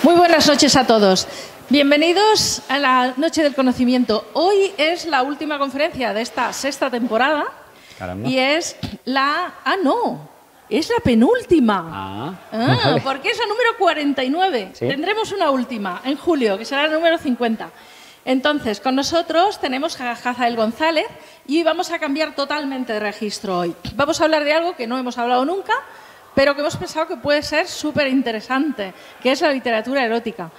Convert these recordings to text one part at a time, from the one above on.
Muy buenas noches a todos. Bienvenidos a la Noche del Conocimiento. Hoy es la última conferencia de esta sexta temporada. Caramba. Y es la... ¡Ah, no! Es la penúltima. Porque es la número 49. ¿Sí? Tendremos una última en julio, que será la número 50. Entonces, con nosotros tenemos a Hazael González y vamos a cambiar totalmente de registro hoy. Vamos a hablar de algo que no hemos hablado nunca, pero que hemos pensado que puede ser súper interesante, que es la literatura erótica.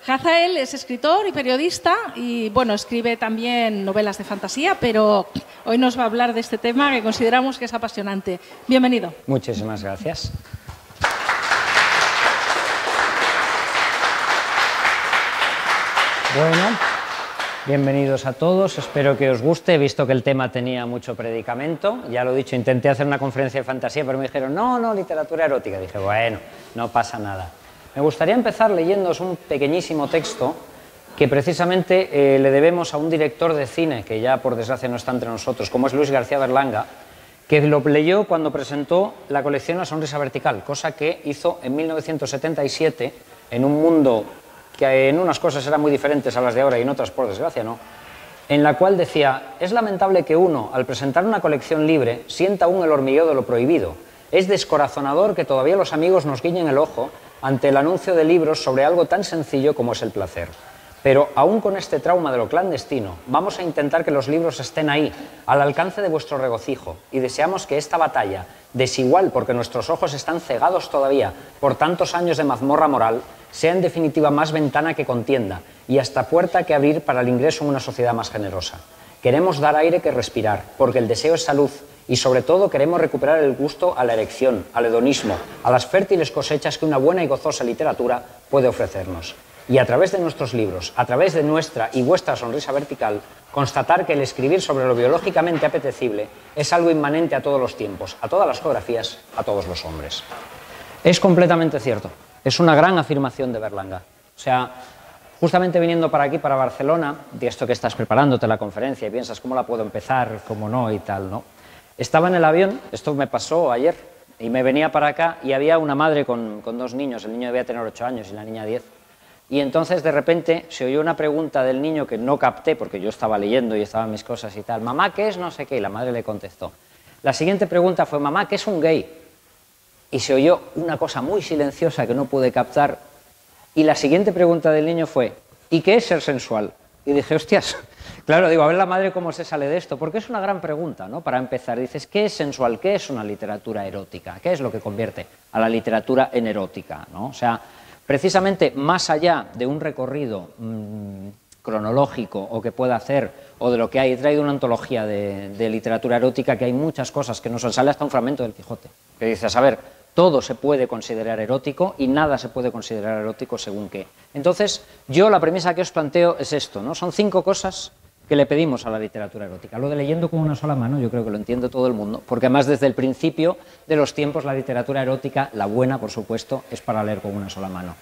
Hazael es escritor y periodista y, bueno, escribe también novelas de fantasía, pero hoy nos va a hablar de este tema que consideramos que es apasionante. Bienvenido. Muchísimas gracias. Bueno, bienvenidos a todos, espero que os guste. He visto que el tema tenía mucho predicamento, ya lo he dicho, intenté hacer una conferencia de fantasía, pero me dijeron, no, literatura erótica. Dije, bueno, no pasa nada. Me gustaría empezar leyéndoos un pequeñísimo texto que precisamente le debemos a un director de cine, que ya por desgracia no está entre nosotros, como es Luis García Berlanga, que lo leyó cuando presentó la colección La Sonrisa Vertical, cosa que hizo en 1977 en un mundo que en unas cosas eran muy diferentes a las de ahora y en otras, por desgracia, no, en la cual decía, es lamentable que uno, al presentar una colección libre, sienta aún el hormigueo de lo prohibido. Es descorazonador que todavía los amigos nos guiñen el ojo ante el anuncio de libros sobre algo tan sencillo como es el placer. Pero aún con este trauma de lo clandestino, vamos a intentar que los libros estén ahí, al alcance de vuestro regocijo, y deseamos que esta batalla, desigual porque nuestros ojos están cegados todavía por tantos años de mazmorra moral, sea en definitiva más ventana que contienda y hasta puerta que abrir para el ingreso en una sociedad más generosa. Queremos dar aire que respirar, porque el deseo es salud y sobre todo queremos recuperar el gusto a la erección, al hedonismo, a las fértiles cosechas que una buena y gozosa literatura puede ofrecernos. Y a través de nuestros libros, a través de nuestra y vuestra sonrisa vertical, constatar que el escribir sobre lo biológicamente apetecible es algo inmanente a todos los tiempos, a todas las geografías, a todos los hombres. Es completamente cierto. Es una gran afirmación de Berlanga. O sea, justamente viniendo para aquí, para Barcelona, de esto que estás preparándote la conferencia y piensas cómo la puedo empezar, cómo no y tal, ¿no? Estaba en el avión, esto me pasó ayer, y me venía para acá y había una madre con dos niños, el niño debía tener 8 años y la niña 10. Y entonces de repente se oyó una pregunta del niño que no capté porque yo estaba leyendo y estaban mis cosas y tal. Mamá, ¿qué es no sé qué? Y la madre le contestó. La siguiente pregunta fue, mamá, ¿qué es un gay? Y se oyó una cosa muy silenciosa que no pude captar. Y la siguiente pregunta del niño fue, ¿y qué es ser sensual? Y dije, hostias, claro, digo, a ver la madre cómo se sale de esto, porque es una gran pregunta, ¿no? Para empezar, dices, ¿qué es sensual? ¿Qué es una literatura erótica? ¿Qué es lo que convierte a la literatura en erótica, ¿no? O sea, precisamente más allá de un recorrido cronológico o que pueda hacer, o de lo que hay, he traído una antología de literatura erótica que hay muchas cosas que nos sale hasta un fragmento del Quijote, que dices, a ver, todo se puede considerar erótico y nada se puede considerar erótico según qué. Entonces, yo la premisa que os planteo es esto, ¿no? Son 5 cosas que le pedimos a la literatura erótica. Lo de leyendo con una sola mano, yo creo que lo entiende todo el mundo, porque además desde el principio de los tiempos la literatura erótica, la buena, por supuesto, es para leer con una sola mano.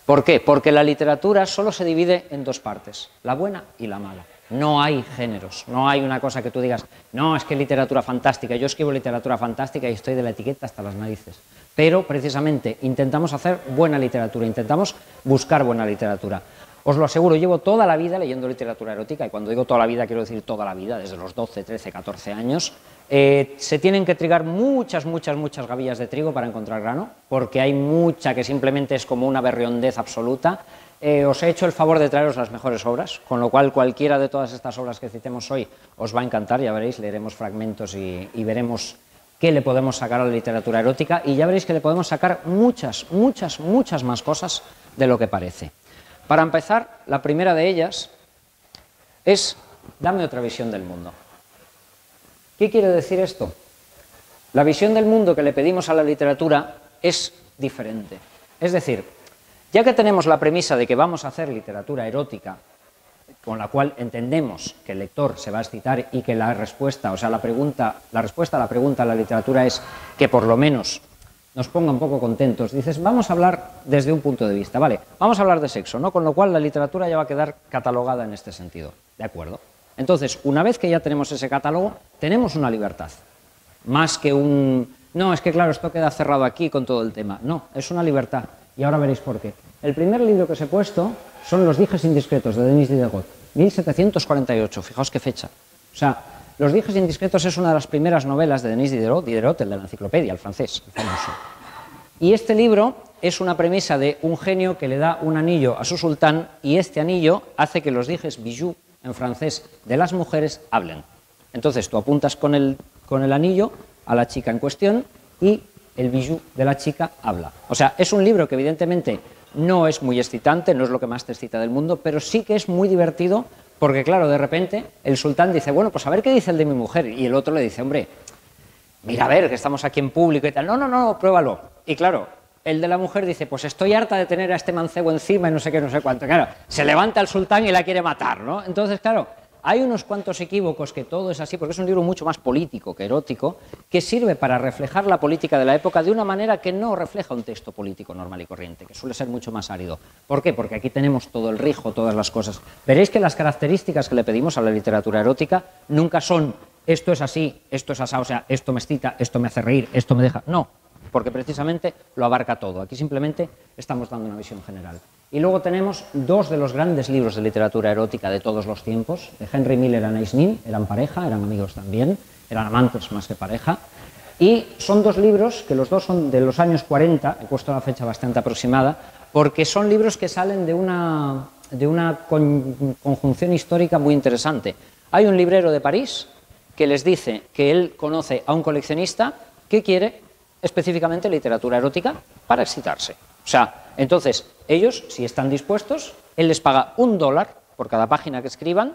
¿Por qué? Porque la literatura solo se divide en 2 partes, la buena y la mala. No hay géneros, no hay una cosa que tú digas, no, es que literatura fantástica, yo escribo literatura fantástica y estoy de la etiqueta hasta las narices. Pero precisamente intentamos hacer buena literatura, intentamos buscar buena literatura. Os lo aseguro, llevo toda la vida leyendo literatura erótica, y cuando digo toda la vida quiero decir toda la vida, desde los 12, 13, 14 años. Se tienen que trigar muchas gavillas de trigo para encontrar grano, porque hay mucha que simplemente es como una berriondez absoluta. Os he hecho el favor de traeros las mejores obras, con lo cual cualquiera de todas estas obras que citemos hoy os va a encantar, ya veréis, leeremos fragmentos y veremos qué le podemos sacar a la literatura erótica, y ya veréis que le podemos sacar muchas más cosas de lo que parece. Para empezar, la primera de ellas es, dame otra visión del mundo. ¿Qué quiere decir esto? La visión del mundo que le pedimos a la literatura es diferente. Es decir, ya que tenemos la premisa de que vamos a hacer literatura erótica, con la cual entendemos que el lector se va a excitar y que la respuesta, o sea, la respuesta a la pregunta de la literatura es que por lo menos nos ponga un poco contentos. Dices, vamos a hablar desde un punto de vista, vale, vamos a hablar de sexo, ¿no? Con lo cual la literatura ya va a quedar catalogada en este sentido, ¿de acuerdo? Entonces, una vez que ya tenemos ese catálogo, tenemos una libertad, más que un... No, es que claro, esto queda cerrado aquí con todo el tema. No, es una libertad, y ahora veréis por qué. El primer libro que os he puesto son Los dijes indiscretos, de Denis Diderot, 1748, fijaos qué fecha. O sea, Los dijes indiscretos es una de las primeras novelas de Denis Diderot, Diderot, el de la enciclopedia, el francés, el famoso. Y este libro es una premisa de un genio que le da un anillo a su sultán y este anillo hace que los dijes bijoux, en francés, de las mujeres hablen. Entonces tú apuntas con el anillo a la chica en cuestión y el bijoux de la chica habla. O sea, es un libro que evidentemente no es muy excitante, no es lo que más te excita del mundo, pero sí que es muy divertido porque, claro, de repente el sultán dice, bueno, pues a ver qué dice el de mi mujer. Y el otro le dice, hombre, mira, a ver, que estamos aquí en público y tal. No, no, no, pruébalo. Y claro, el de la mujer dice, pues estoy harta de tener a este mancebo encima y no sé qué, no sé cuánto. Claro, se levanta el sultán y la quiere matar, ¿no? Entonces, claro, hay unos cuantos equívocos que todo es así, porque es un libro mucho más político que erótico, que sirve para reflejar la política de la época de una manera que no refleja un texto político normal y corriente, que suele ser mucho más árido. ¿Por qué? Porque aquí tenemos todo el rijo, todas las cosas. Veréis que las características que le pedimos a la literatura erótica nunca son esto es así, esto es asá, o sea, esto me excita, esto me hace reír, esto me deja... No, porque precisamente lo abarca todo. Aquí simplemente estamos dando una visión general. Y luego tenemos dos de los grandes libros de literatura erótica de todos los tiempos, de Henry Miller y Anais Nin, eran pareja, eran amigos también, eran amantes más que pareja, y son dos libros que los dos son de los años 40, he puesto la fecha bastante aproximada, porque son libros que salen de una conjunción histórica muy interesante. Hay un librero de París que les dice que él conoce a un coleccionista que quiere específicamente literatura erótica para excitarse. O sea, entonces, ellos, si están dispuestos, él les paga $1 por cada página que escriban,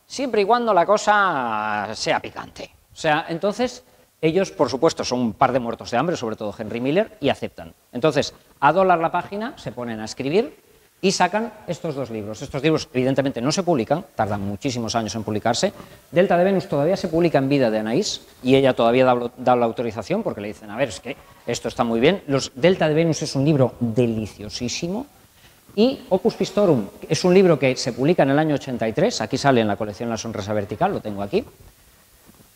siempre y cuando la cosa sea picante. O sea, entonces, ellos, por supuesto, son un par de muertos de hambre, sobre todo Henry Miller, y aceptan. Entonces, a $1 la página, se ponen a escribir y sacan estos dos libros. Estos libros, evidentemente, no se publican, tardan muchísimos años en publicarse. Delta de Venus todavía se publica en vida de Anais, y ella todavía da la autorización, porque le dicen, a ver, es que esto está muy bien. Delta de Venus es un libro deliciosísimo. Y Opus Pistorum es un libro que se publica en el año 83, aquí sale en la colección La Sonrisa Vertical, lo tengo aquí.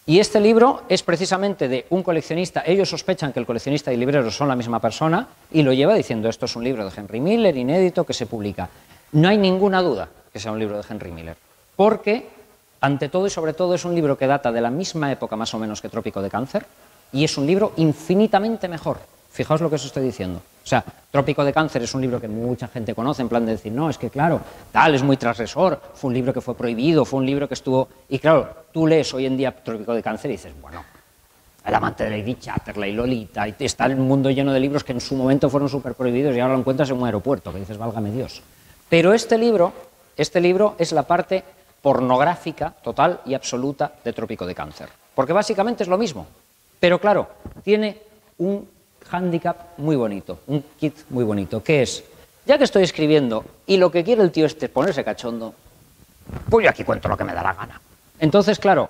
Y este libro es precisamente de un coleccionista, ellos sospechan que el coleccionista y el librero son la misma persona, y lo lleva diciendo, esto es un libro de Henry Miller, inédito, que se publica. No hay ninguna duda que sea un libro de Henry Miller, porque, ante todo y sobre todo, es un libro que data de la misma época más o menos que Trópico de Cáncer, y es un libro infinitamente mejor. Fijaos lo que os estoy diciendo. O sea, Trópico de Cáncer es un libro que mucha gente conoce, en plan de decir, no, es que claro, tal, es muy transgresor, fue un libro que fue prohibido, fue un libro que estuvo... Y claro, tú lees hoy en día Trópico de Cáncer y dices, bueno, El amante de Lady Chatterley, Lolita, y está el mundo lleno de libros que en su momento fueron súper prohibidos y ahora lo encuentras en un aeropuerto, que dices, válgame Dios. Pero este libro es la parte pornográfica total y absoluta de Trópico de Cáncer. Porque básicamente es lo mismo. Pero claro, tiene un hándicap muy bonito, un kit muy bonito, que es, ya que estoy escribiendo y lo que quiere el tío este es ponerse cachondo, pues yo aquí cuento lo que me da la gana. Entonces, claro,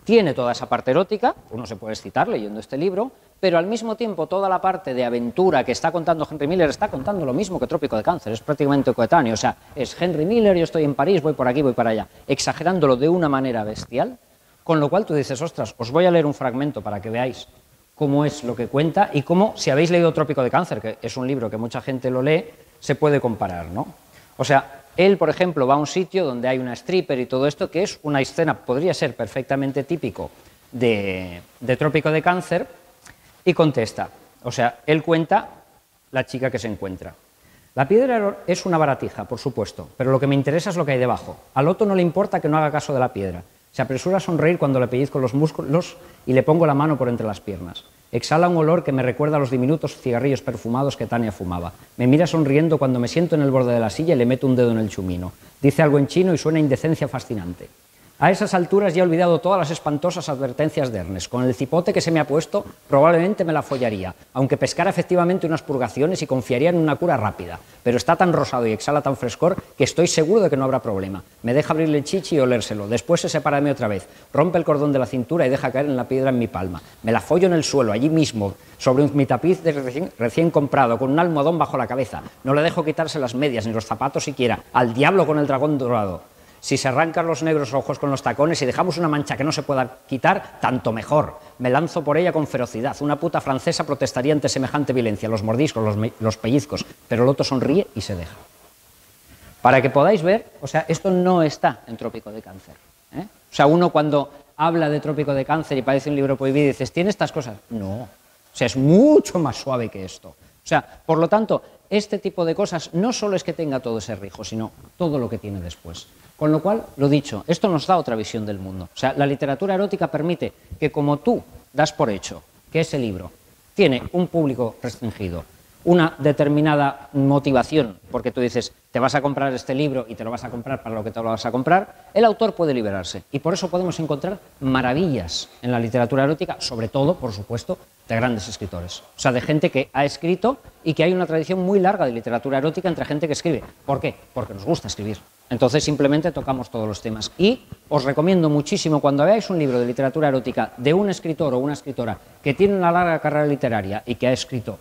tiene toda esa parte erótica, uno se puede excitar leyendo este libro, pero al mismo tiempo toda la parte de aventura que está contando Henry Miller está contando lo mismo que Trópico de Cáncer, es prácticamente coetáneo, o sea, es Henry Miller, yo estoy en París, voy por aquí, voy para allá, exagerándolo de una manera bestial, con lo cual tú dices, ostras, os voy a leer un fragmento para que veáis cómo es lo que cuenta y cómo, si habéis leído Trópico de Cáncer, que es un libro que mucha gente lo lee, se puede comparar, ¿no? O sea, él, por ejemplo, va a un sitio donde hay una stripper y todo esto, que es una escena, podría ser perfectamente típico de Trópico de Cáncer, y contesta. O sea, él cuenta la chica que se encuentra. La piedra es una baratija, por supuesto, pero lo que me interesa es lo que hay debajo. Al otro no le importa que no haga caso de la piedra. Se apresura a sonreír cuando le pellizco los músculos y le pongo la mano por entre las piernas. Exhala un olor que me recuerda a los diminutos cigarrillos perfumados que Tania fumaba. Me mira sonriendo cuando me siento en el borde de la silla y le meto un dedo en el chumino. Dice algo en chino y suena indecencia fascinante. A esas alturas ya he olvidado todas las espantosas advertencias de Ernest. Con el cipote que se me ha puesto, probablemente me la follaría, aunque pescara efectivamente unas purgaciones y confiaría en una cura rápida. Pero está tan rosado y exhala tan frescor que estoy seguro de que no habrá problema. Me deja abrirle el chichi y olérselo. Después se separa de mí otra vez. Rompe el cordón de la cintura y deja caer en la piedra en mi palma. Me la follo en el suelo, allí mismo, sobre mi tapiz recién comprado, con un almohadón bajo la cabeza. No le dejo quitarse las medias ni los zapatos siquiera. Al diablo con el dragón dorado. Si se arrancan los negros ojos con los tacones y dejamos una mancha que no se pueda quitar, tanto mejor. Me lanzo por ella con ferocidad. Una puta francesa protestaría ante semejante violencia, los mordiscos, los pellizcos, pero el otro sonríe y se deja. Para que podáis ver, o sea, esto no está en Trópico de Cáncer, ¿eh? O sea, uno cuando habla de Trópico de Cáncer y parece un libro prohibido y dices, ¿tiene estas cosas? No, o sea, es mucho más suave que esto. O sea, por lo tanto, este tipo de cosas no solo es que tenga todo ese rijo, sino todo lo que tiene después. Con lo cual, lo dicho, esto nos da otra visión del mundo. O sea, la literatura erótica permite que como tú das por hecho que ese libro tiene un público restringido, una determinada motivación, porque tú dices, te vas a comprar este libro y te lo vas a comprar para lo que te lo vas a comprar, el autor puede liberarse. Y por eso podemos encontrar maravillas en la literatura erótica, sobre todo, por supuesto, de grandes escritores. O sea, de gente que ha escrito y que hay una tradición muy larga de literatura erótica entre gente que escribe. ¿Por qué? Porque nos gusta escribir. Entonces simplemente tocamos todos los temas. Y os recomiendo muchísimo, cuando veáis un libro de literatura erótica de un escritor o una escritora que tiene una larga carrera literaria y que ha escrito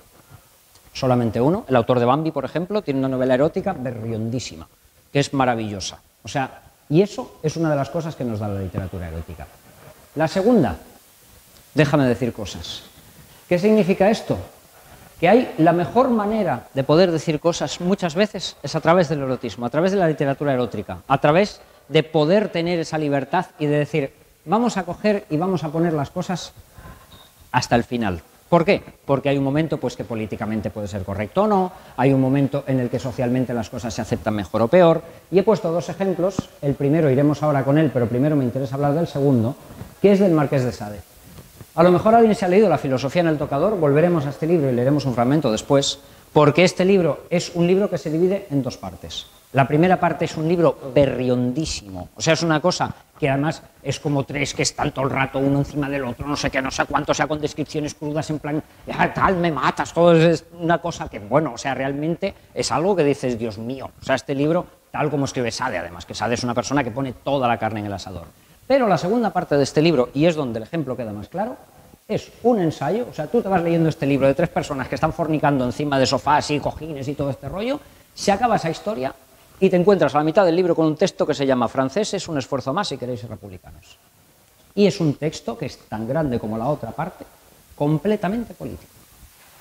solamente uno, el autor de Bambi, por ejemplo, tiene una novela erótica berriondísima, que es maravillosa. O sea, y eso es una de las cosas que nos da la literatura erótica. La segunda, déjame decir cosas. ¿Qué significa esto? Que hay la mejor manera de poder decir cosas muchas veces es a través del erotismo, a través de la literatura erótica, a través de poder tener esa libertad y de decir, vamos a coger y vamos a poner las cosas hasta el final. ¿Por qué? Porque hay un momento pues, que políticamente puede ser correcto o no, hay un momento en el que socialmente las cosas se aceptan mejor o peor, y he puesto dos ejemplos, el primero iremos ahora con él, pero primero me interesa hablar del segundo, que es del Marqués de Sade. A lo mejor alguien se ha leído La filosofía en el tocador, volveremos a este libro y leeremos un fragmento después, porque este libro es un libro que se divide en dos partes. La primera parte es un libro berriondísimo, o sea, es una cosa que además es como tres que están todo el rato uno encima del otro, no sé qué, no sé cuánto, o sea, con descripciones crudas en plan, tal, me matas, todo es una cosa que, bueno, o sea, realmente es algo que dices, Dios mío, o sea, este libro, tal como escribe Sade, además, que Sade es una persona que pone toda la carne en el asador. Pero la segunda parte de este libro, y es donde el ejemplo queda más claro, es un ensayo, o sea, tú te vas leyendo este libro de tres personas que están fornicando encima de sofás y cojines y todo este rollo, se acaba esa historia y te encuentras a la mitad del libro con un texto que se llama Franceses, un esfuerzo más si queréis ser republicanos. Y es un texto que es tan grande como la otra parte, completamente político.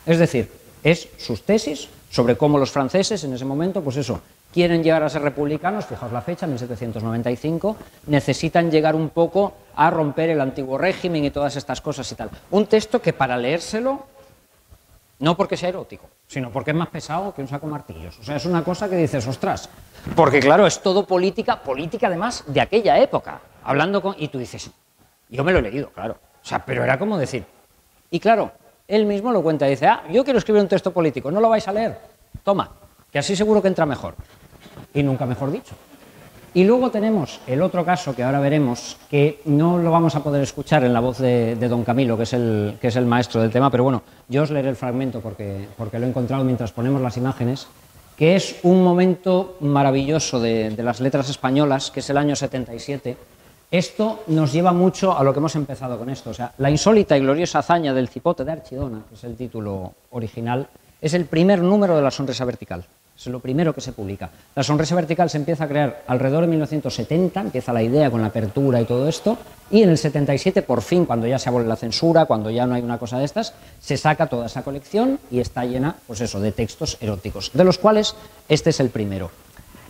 Es decir, es sus tesis sobre cómo los franceses en ese momento, pues eso, quieren llegar a ser republicanos, fijaos la fecha, 1795, necesitan llegar un poco a romper el antiguo régimen y todas estas cosas y tal. Un texto que para leérselo, no porque sea erótico, sino porque es más pesado que un saco de martillos. O sea, es una cosa que dices, ostras, porque claro, es todo política, política además de aquella época, hablando con... Y tú dices, yo me lo he leído, claro, o sea, pero era como decir... Y claro, él mismo lo cuenta, dice, yo quiero escribir un texto político, ¿no lo vais a leer? Toma, que así seguro que entra mejor. Y nunca mejor dicho. Y luego tenemos el otro caso que ahora veremos, que no lo vamos a poder escuchar en la voz de don Camilo, que es el maestro del tema, pero bueno, yo os leeré el fragmento porque lo he encontrado mientras ponemos las imágenes, que es un momento maravilloso de las letras españolas, que es el año 77. Esto nos lleva mucho a lo que hemos empezado con esto, o sea, la insólita y gloriosa hazaña del cipote de Archidona, que es el título original, es el primer número de La sonrisa vertical. Es lo primero que se publica. La sonrisa vertical se empieza a crear alrededor de 1970, empieza la idea con la apertura y todo esto, y en el 77, por fin, cuando ya se abole la censura, cuando ya no hay una cosa de estas, se saca toda esa colección y está llena, pues eso, de textos eróticos, de los cuales este es el primero.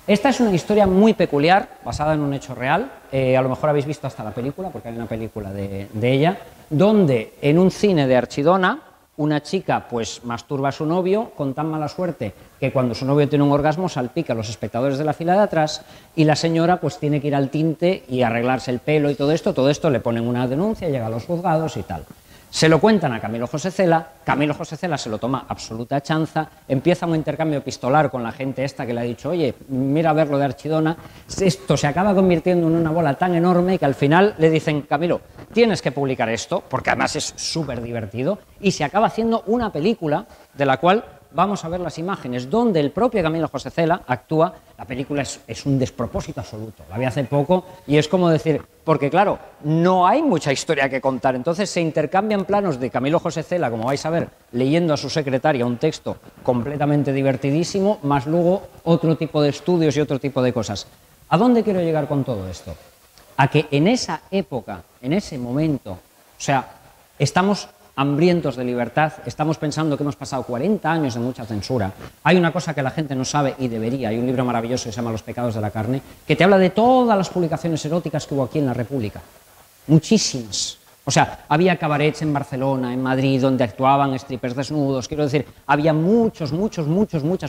Esta es una historia muy peculiar, basada en un hecho real, a lo mejor habéis visto hasta la película, porque hay una película de ella, donde en un cine de Archidona, una chica pues masturba a su novio con tan mala suerte que cuando su novio tiene un orgasmo salpica a los espectadores de la fila de atrás y la señora pues tiene que ir al tinte y arreglarse el pelo y todo esto le ponen una denuncia, llega a los juzgados y tal. Se lo cuentan a Camilo José Cela, Camilo José Cela se lo toma absoluta chanza, empieza un intercambio epistolar con la gente esta que le ha dicho, oye, mira a ver lo de Archidona, esto se acaba convirtiendo en una bola tan enorme que al final le dicen, Camilo, tienes que publicar esto, porque además es súper divertido, y se acaba haciendo una película de la cual vamos a ver las imágenes, donde el propio Camilo José Cela actúa. La película es un despropósito absoluto, la vi hace poco y es como decir, porque claro, no hay mucha historia que contar, entonces se intercambian planos de Camilo José Cela, como vais a ver, leyendo a su secretaria un texto completamente divertidísimo, más luego otro tipo de estudios y otro tipo de cosas. ¿A dónde quiero llegar con todo esto? A que en esa época, en ese momento, o sea, estamos hambrientos de libertad, estamos pensando que hemos pasado 40 años de mucha censura. Hay una cosa que la gente no sabe y debería, hay un libro maravilloso que se llama Los pecados de la carne, que te habla de todas las publicaciones eróticas que hubo aquí en la República. Muchísimas. O sea, había cabarets en Barcelona, en Madrid, donde actuaban strippers desnudos, quiero decir, había muchas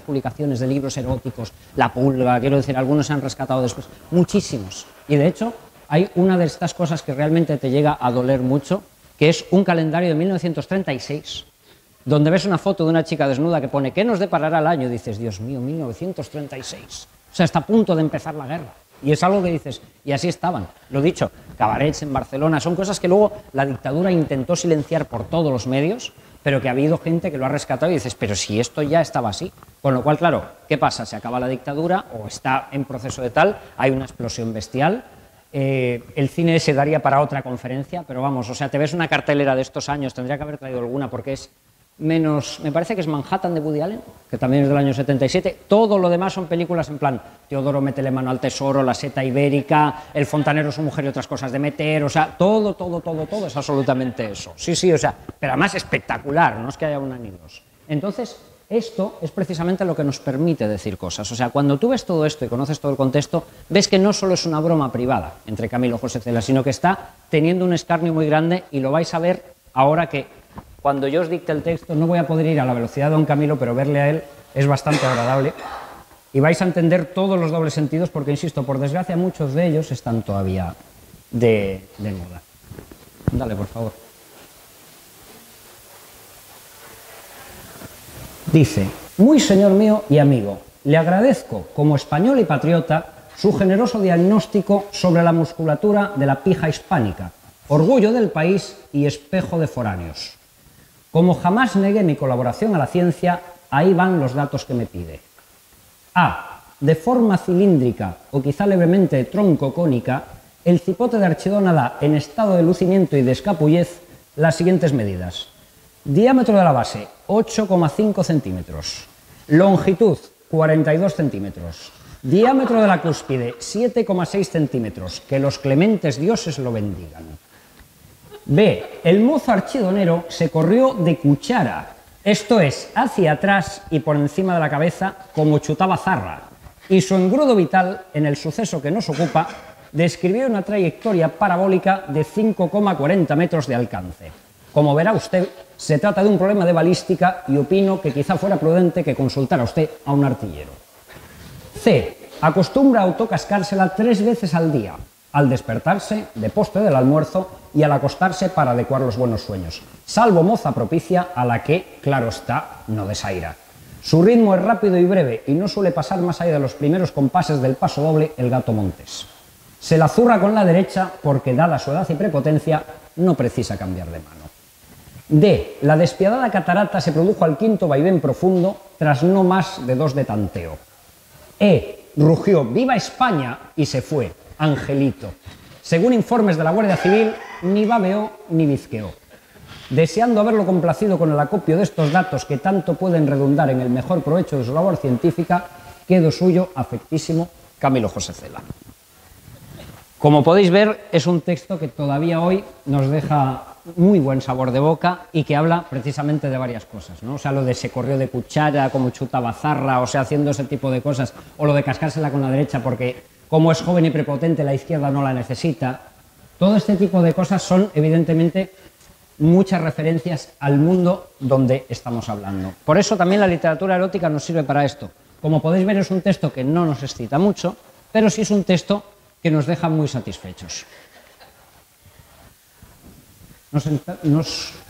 publicaciones de libros eróticos, La Pulga, quiero decir, algunos se han rescatado después, muchísimos. Y de hecho, hay una de estas cosas que realmente te llega a doler mucho, que es un calendario de 1936, donde ves una foto de una chica desnuda que pone ¿qué nos deparará el año? Y dices, Dios mío, 1936. O sea, está a punto de empezar la guerra. Y es algo que dices, y así estaban. Lo dicho, cabarets en Barcelona, son cosas que luego la dictadura intentó silenciar por todos los medios, pero que ha habido gente que lo ha rescatado y dices, pero si esto ya estaba así. Con lo cual, claro, ¿qué pasa? Se acaba la dictadura o está en proceso de tal, hay una explosión bestial. El cine se daría para otra conferencia, pero vamos, o sea, te ves una cartelera de estos años, tendría que haber traído alguna porque es menos, me parece que es Manhattan de Woody Allen, que también es del año 77, todo lo demás son películas en plan Teodoro métele mano al tesoro, La seta ibérica, El fontanero, su mujer y otras cosas de meter, o sea, todo es absolutamente eso. Sí, o sea, pero además espectacular, no es que haya una ni dos. Entonces, esto es precisamente lo que nos permite decir cosas. O sea, cuando tú ves todo esto y conoces todo el contexto, ves que no solo es una broma privada entre Camilo José Cela, sino que está teniendo un escarnio muy grande y lo vais a ver ahora que cuando yo os dicte el texto no voy a poder ir a la velocidad de don Camilo, pero verle a él es bastante agradable y vais a entender todos los dobles sentidos porque, insisto, por desgracia muchos de ellos están todavía de moda. Dale, por favor. Dice, muy señor mío y amigo, le agradezco como español y patriota su generoso diagnóstico sobre la musculatura de la pija hispánica, orgullo del país y espejo de foráneos. Como jamás negué mi colaboración a la ciencia, ahí van los datos que me pide. A. De forma cilíndrica o quizá levemente troncocónica, el cipote de Archidona da en estado de lucimiento y de escapullez las siguientes medidas. Diámetro de la base, 8,5 centímetros. Longitud, 42 centímetros. Diámetro de la cúspide, 7,6 centímetros. Que los clementes dioses lo bendigan. B. El mozo archidonero se corrió de cuchara, esto es, hacia atrás y por encima de la cabeza, como chutaba zarra. Y su engrudo vital, en el suceso que nos ocupa, describió una trayectoria parabólica de 5,40 metros de alcance. Como verá usted, se trata de un problema de balística y opino que quizá fuera prudente que consultara usted a un artillero. C. Acostumbra a autocascársela 3 veces al día, al despertarse, de postre del almuerzo y al acostarse para adecuar los buenos sueños, salvo moza propicia a la que, claro está, no desaira. Su ritmo es rápido y breve y no suele pasar más allá de los primeros compases del paso doble el gato montés. Se la zurra con la derecha porque, dada su edad y prepotencia, no precisa cambiar de mano. D. La despiadada catarata se produjo al quinto vaivén profundo tras no más de 2 de tanteo. E. Rugió «¡Viva España!» y se fue, Angelito. Según informes de la Guardia Civil, ni babeó ni bizqueó. Deseando haberlo complacido con el acopio de estos datos que tanto pueden redundar en el mejor provecho de su labor científica, quedo suyo afectísimo Camilo José Cela. Como podéis ver, es un texto que todavía hoy nos deja muy buen sabor de boca y que habla precisamente de varias cosas, ¿no? O sea, lo de se corrió de cuchara, como chutaba zarra, o sea, haciendo ese tipo de cosas, o lo de cascársela con la derecha porque, como es joven y prepotente, la izquierda no la necesita. Todo este tipo de cosas son, evidentemente, muchas referencias al mundo donde estamos hablando. Por eso también la literatura erótica nos sirve para esto. Como podéis ver, es un texto que no nos excita mucho, pero sí es un texto que nos deja muy satisfechos.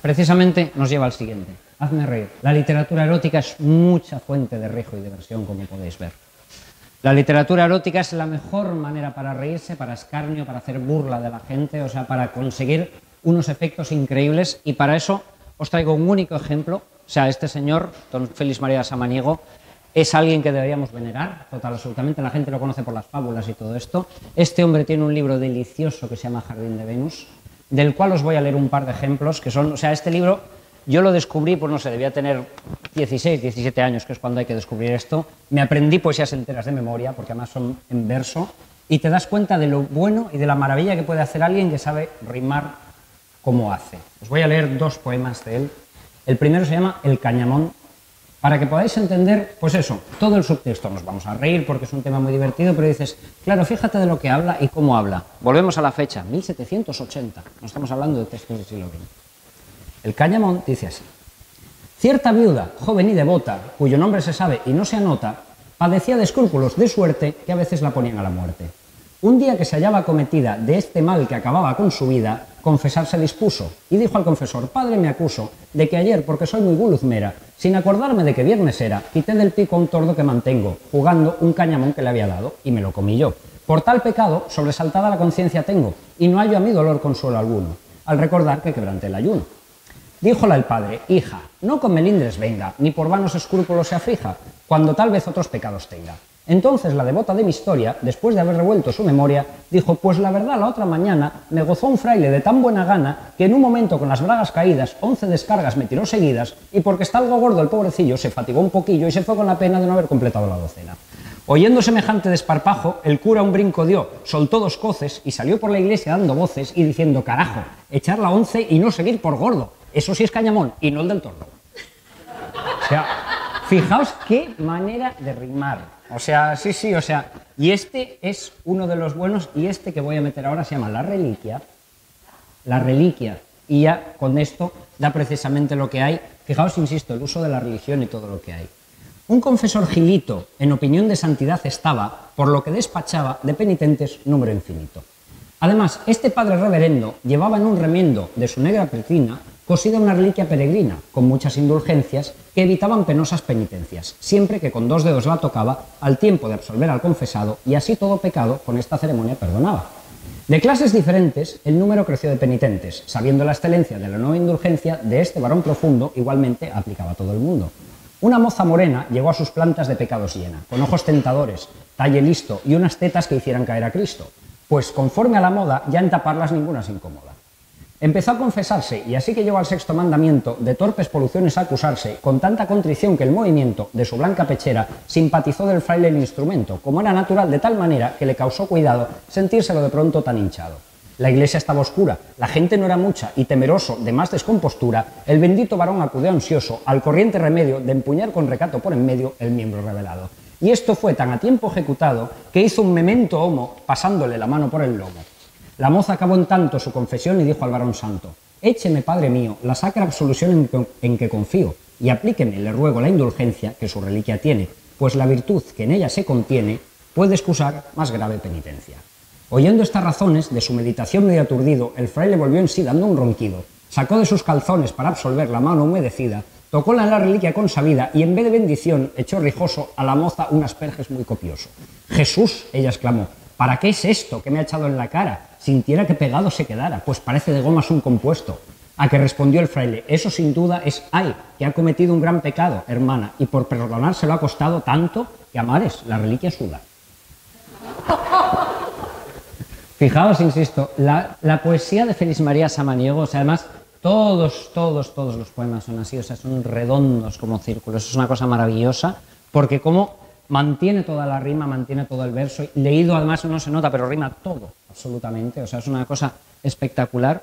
Precisamente nos lleva al siguiente. Hazme reír. La literatura erótica es mucha fuente de rijo y diversión, como podéis ver. La literatura erótica es la mejor manera para reírse, para escarnio, para hacer burla de la gente, o sea, para conseguir unos efectos increíbles, y para eso os traigo un único ejemplo. O sea, este señor, don Félix María Samaniego, es alguien que deberíamos venerar, total, absolutamente. La gente lo conoce por las fábulas y todo esto. Este hombre tiene un libro delicioso que se llama Jardín de Venus, del cual os voy a leer un par de ejemplos, que son, o sea, este libro yo lo descubrí, pues no sé, debía tener 16, 17 años, que es cuando hay que descubrir esto. Me aprendí poesías enteras de memoria, porque además son en verso, y te das cuenta de lo bueno y de la maravilla que puede hacer alguien que sabe rimar como hace. Os voy a leer 2 poemas de él. El primero se llama El Cañamón, para que podáis entender, pues eso, todo el subtexto. Nos vamos a reír porque es un tema muy divertido, pero dices, claro, fíjate de lo que habla y cómo habla. Volvemos a la fecha, 1780, no estamos hablando de textos del siglo XX. El Cañamón dice así: cierta viuda, joven y devota, cuyo nombre se sabe y no se anota, padecía de escrúpulos de suerte que a veces la ponían a la muerte. Un día que se hallaba acometida de este mal que acababa con su vida, confesarse dispuso, y dijo al confesor: Padre, me acuso de que ayer, porque soy muy guluzmera, sin acordarme de que viernes era, quité del pico a un tordo que mantengo, jugando un cañamón que le había dado, y me lo comí yo. Por tal pecado, sobresaltada la conciencia tengo, y no hallo a mi dolor consuelo alguno, al recordar que quebranté el ayuno. Díjola el padre: hija, no con melindres venga, ni por vanos escrúpulos se aflija, cuando tal vez otros pecados tenga. Entonces la devota de mi historia, después de haber revuelto su memoria, dijo: pues la verdad, la otra mañana me gozó un fraile de tan buena gana que en un momento con las bragas caídas 11 descargas me tiró seguidas, y porque está algo gordo el pobrecillo se fatigó un poquillo y se fue con la pena de no haber completado la docena. Oyendo semejante desparpajo, el cura un brinco dio, soltó 2 coces y salió por la iglesia dando voces y diciendo: carajo, echar la 11 y no seguir por gordo. Eso sí es cañamón y no el del torno. O sea, fijaos qué manera de rimar. O sea, sí, o sea, y este es uno de los buenos, y este que voy a meter ahora se llama La Reliquia. La Reliquia. Y ya con esto da precisamente lo que hay. Fijaos, insisto, el uso de la religión y todo lo que hay. Un confesor gilito, en opinión de santidad estaba, por lo que despachaba de penitentes número infinito. Además, este padre reverendo llevaba en un remiendo de su negra petrina cosida una reliquia peregrina, con muchas indulgencias que evitaban penosas penitencias, siempre que con 2 dedos la tocaba al tiempo de absolver al confesado, y así todo pecado con esta ceremonia perdonaba. De clases diferentes, el número creció de penitentes, sabiendo la excelencia de la nueva indulgencia de este varón profundo, igualmente aplicaba a todo el mundo. Una moza morena llegó a sus plantas de pecados llena, con ojos tentadores, talle listo y unas tetas que hicieran caer a Cristo, pues conforme a la moda ya en taparlas ninguna se incomoda. Empezó a confesarse, y así que llegó al 6.º mandamiento, de torpes poluciones a acusarse, con tanta contrición que el movimiento de su blanca pechera simpatizó del fraile el instrumento, como era natural, de tal manera que le causó cuidado sentírselo de pronto tan hinchado. La iglesia estaba oscura, la gente no era mucha, y temeroso de más descompostura, el bendito varón acudió ansioso al corriente remedio de empuñar con recato por en medio el miembro revelado. Y esto fue tan a tiempo ejecutado que hizo un memento homo pasándole la mano por el lomo. La moza acabó en tanto su confesión y dijo al varón santo: écheme, padre mío, la sacra absolución en que confío, y aplíqueme, le ruego, la indulgencia que su reliquia tiene, pues la virtud que en ella se contiene puede excusar más grave penitencia. Oyendo estas razones, de su meditación medio aturdido, el fraile volvió en sí dando un ronquido, sacó de sus calzones para absolver la mano humedecida, tocóla en la reliquia consabida y en vez de bendición echó rijoso a la moza un asperges muy copioso. Jesús, ella exclamó, ¿para qué es esto que me ha echado en la cara? Sintiera que pegado se quedara, pues parece de gomas un compuesto. A que respondió el fraile: eso sin duda es ay, que ha cometido un gran pecado, hermana, y por perdonárselo ha costado tanto que a mares la reliquia suda. Fijaos, insisto, la poesía de Félix María Samaniego, o sea, además todos los poemas son así, o sea, son redondos como círculos, es una cosa maravillosa, porque como mantiene toda la rima, mantiene todo el verso, y leído además no se nota, pero rima todo, absolutamente, o sea, es una cosa espectacular,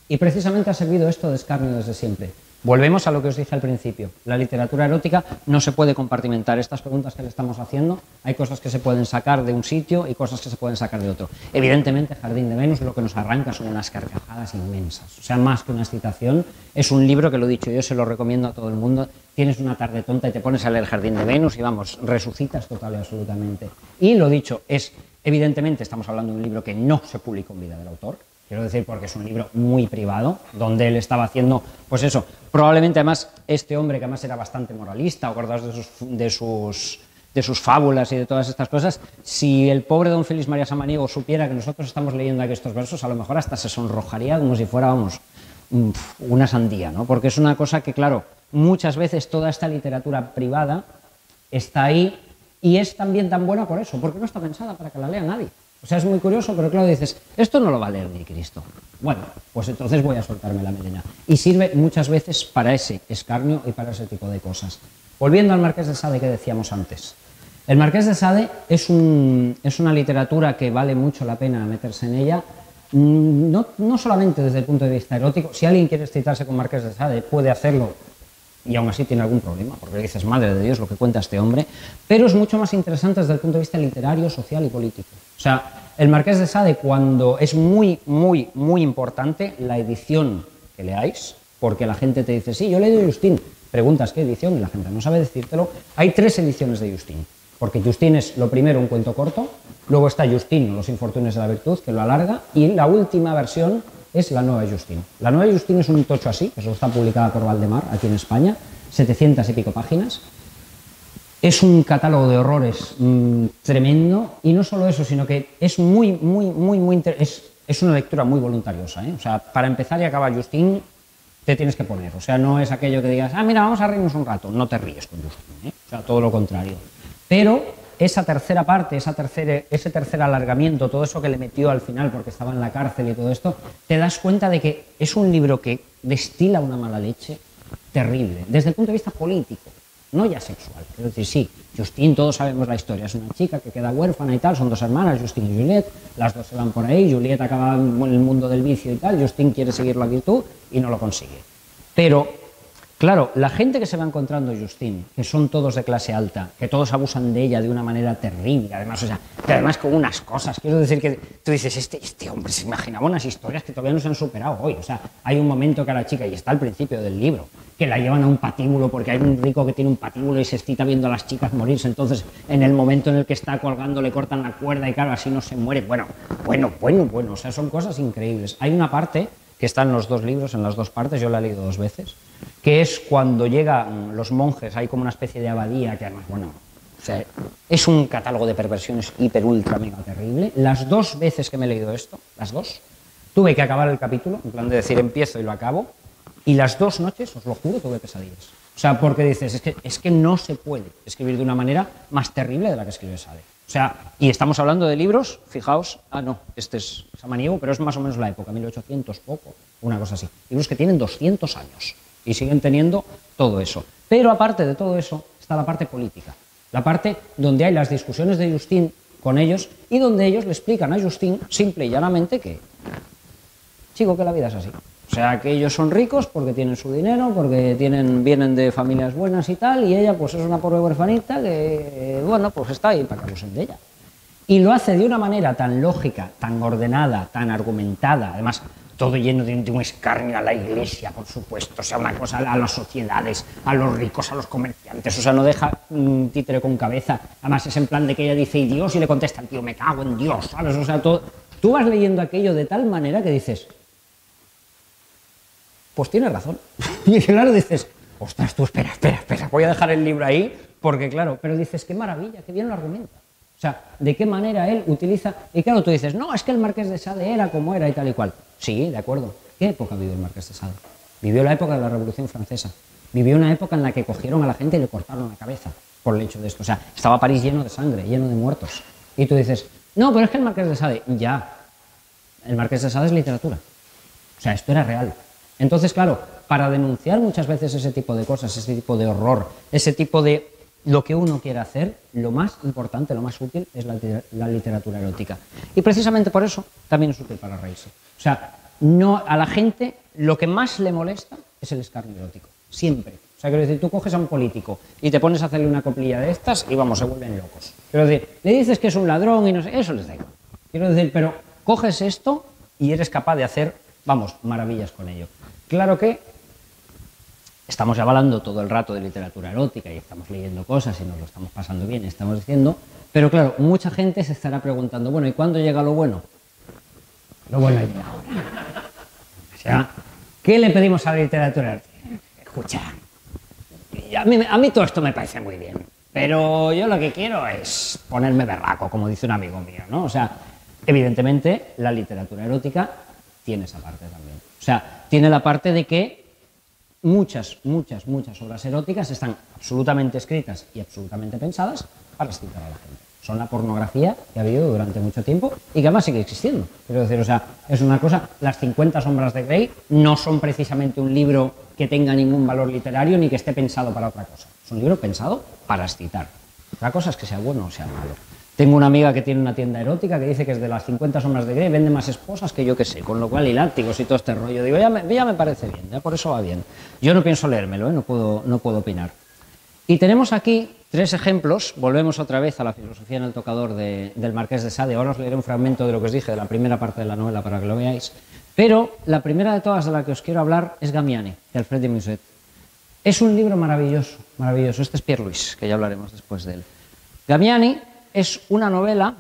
y precisamente ha servido esto de escarnio desde siempre. Volvemos a lo que os dije al principio, la literatura erótica no se puede compartimentar. Estas preguntas que le estamos haciendo, hay cosas que se pueden sacar de un sitio y cosas que se pueden sacar de otro. Evidentemente, Jardín de Venus lo que nos arranca son unas carcajadas inmensas, o sea, más que una excitación, es un libro que, lo he dicho yo, se lo recomiendo a todo el mundo. Tienes una tarde tonta y te pones a leer Jardín de Venus y vamos, resucitas total y absolutamente. Y lo dicho, es, evidentemente, estamos hablando de un libro que no se publicó en vida del autor. Quiero decir, porque es un libro muy privado, donde él estaba haciendo, pues eso, probablemente además este hombre que además era bastante moralista, acordaos de sus fábulas y de todas estas cosas, si el pobre don Félix María Samaniego supiera que nosotros estamos leyendo aquí estos versos, a lo mejor hasta se sonrojaría como si fuera, vamos, una sandía, ¿no? Porque es una cosa que, claro, muchas veces toda esta literatura privada está ahí y es también tan buena por eso, porque no está pensada para que la lea nadie. O sea, es muy curioso, pero claro, dices, esto no lo va a leer ni Cristo. Bueno, pues entonces voy a soltarme la melena. Y sirve muchas veces para ese escarnio y para ese tipo de cosas. Volviendo al Marqués de Sade que decíamos antes. El Marqués de Sade es una literatura que vale mucho la pena meterse en ella, no solamente desde el punto de vista erótico. Si alguien quiere excitarse con Marqués de Sade puede hacerlo y aún así tiene algún problema, porque dices, madre de Dios, lo que cuenta este hombre, pero es mucho más interesante desde el punto de vista literario, social y político. O sea, el Marqués de Sade, cuando es muy, muy, muy importante la edición que leáis, porque la gente te dice, sí, yo he leído Justín, preguntas qué edición y la gente no sabe decírtelo. Hay 3 ediciones de Justín, porque Justín es lo primero un cuento corto, luego está Justín, Los infortunios de la virtud, que lo alarga, y la última versión es la Nueva Justín. La Nueva Justín es un tocho así, que solo está publicada por Valdemar, aquí en España, 700 y pico páginas. Es un catálogo de horrores tremendo, y no solo eso, sino que es muy es una lectura muy voluntariosa, ¿eh? O sea, para empezar y acabar Justín te tienes que poner, o sea, no es aquello que digas, mira, vamos a reírnos un rato, no te ríes con Justín, ¿eh? O sea, todo lo contrario. Pero esa tercera parte, ese tercer alargamiento, todo eso que le metió al final porque estaba en la cárcel y todo esto, te das cuenta de que es un libro que destila una mala leche terrible, desde el punto de vista político, no ya sexual. Es decir, sí, Justín, todos sabemos la historia, es una chica que queda huérfana y tal, son 2 hermanas, Justín y Juliette, las 2 se van por ahí, Juliette acaba en el mundo del vicio y tal, Justín quiere seguir la virtud y no lo consigue. Pero claro, la gente que se va encontrando Justín, que son todos de clase alta, que todos abusan de ella de una manera terrible, además, o sea, que además con unas cosas, quiero decir que tú dices, este hombre se imaginaba unas historias que todavía no se han superado hoy, o sea, hay un momento que a la chica, y está al principio del libro, que la llevan a un patíbulo porque hay un rico que tiene un patíbulo y se excita viendo a las chicas morirse, entonces en el momento en el que está colgando le cortan la cuerda y claro, así no se muere, bueno, o sea, son cosas increíbles. Hay una parte que está en los 2 libros, en las 2 partes, yo la he leído 2 veces, que es cuando llegan los monjes, hay como una especie de abadía, que además, bueno, o sea, es un catálogo de perversiones hiper, ultra, mega terrible. Las 2 veces que me he leído esto, las 2, tuve que acabar el capítulo, en plan de decir empiezo y lo acabo, y las 2 noches, os lo juro, tuve pesadillas. O sea, porque dices, es que no se puede escribir de una manera más terrible de la que escribe Sade. O sea, y estamos hablando de libros, fijaos, no, este es samaniego, pero es más o menos la época, 1800 poco, una cosa así. Libros que tienen 200 años y siguen teniendo todo eso. Pero aparte de todo eso está la parte política, la parte donde hay las discusiones de Justín con ellos y donde ellos le explican a Justín simple y llanamente que, chico, que la vida es así. O sea, que ellos son ricos porque tienen su dinero, porque vienen de familias buenas y tal, y ella pues es una pobre huerfanita que, bueno, pues está ahí para que abusen de ella. Y lo hace de una manera tan lógica, tan ordenada, tan argumentada, además todo lleno de un escarnio a la iglesia, por supuesto, o sea, una cosa a las sociedades, a los ricos, a los comerciantes, o sea, no deja un títere con cabeza, además es en plan de que ella dice, y Dios, y le contesta el tío, me cago en Dios, ¿sabes? O sea, tú vas leyendo aquello de tal manera que dices, pues tiene razón. Y claro, dices, ostras, tú espera, voy a dejar el libro ahí, porque claro, pero dices, qué maravilla, qué bien lo argumenta. O sea, de qué manera él utiliza, y claro, tú dices, no, es que el Marqués de Sade era como era y tal y cual. Sí, de acuerdo. ¿Qué época vivió el Marqués de Sade? Vivió la época de la Revolución Francesa. Vivió una época en la que cogieron a la gente y le cortaron la cabeza por el hecho de esto. O sea, estaba París lleno de sangre, lleno de muertos. Y tú dices, no, pero es que el Marqués de Sade, ya, el Marqués de Sade es literatura. O sea, esto era real. Entonces, claro, para denunciar muchas veces ese tipo de cosas, ese tipo de horror, ese tipo de lo que uno quiere hacer, lo más importante, lo más útil es la literatura erótica. Y precisamente por eso también es útil para reírse. O sea, no, a la gente lo que más le molesta es el escarnio erótico, siempre. O sea, quiero decir, tú coges a un político y te pones a hacerle una coplilla de estas y vamos, se vuelven locos. Quiero decir, le dices que es un ladrón y no sé, eso les da igual. Quiero decir, pero coges esto y eres capaz de hacer, vamos, maravillas con ello. Claro que estamos ya hablando todo el rato de literatura erótica y estamos leyendo cosas y nos lo estamos pasando bien, estamos diciendo, pero claro, mucha gente se estará preguntando, bueno, ¿y cuándo llega lo bueno? Lo bueno llega ahora. O sea, ¿qué le pedimos a la literatura erótica? Escucha, a mí todo esto me parece muy bien, pero yo lo que quiero es ponerme berraco, como dice un amigo mío, ¿no? O sea, evidentemente la literatura erótica tiene esa parte también. O sea, tiene la parte de que muchas obras eróticas están absolutamente escritas y absolutamente pensadas para excitar a la gente. Son la pornografía que ha habido durante mucho tiempo y que además sigue existiendo. Quiero decir, o sea, es una cosa, las 50 sombras de Grey no son precisamente un libro que tenga ningún valor literario ni que esté pensado para otra cosa. Es un libro pensado para excitar. Otra cosa es que sea bueno o sea malo. Tengo una amiga que tiene una tienda erótica que dice que es de las 50 sombras de Grey, vende más esposas que yo que sé, con lo cual y látigos y todo este rollo. Digo, ya me parece bien, ya por eso va bien. Yo no pienso leérmelo, no puedo opinar. Y tenemos aquí 3 ejemplos, volvemos otra vez a la filosofía en el tocador del Marqués de Sade. Ahora os leeré un fragmento de lo que os dije de la primera parte de la novela para que lo veáis. Pero la primera de todas de la que os quiero hablar es Gamiani, de Alfred de Musset. Es un libro maravilloso, maravilloso. Este es Pierre Louis, que ya hablaremos después de él. Gamiani es una novela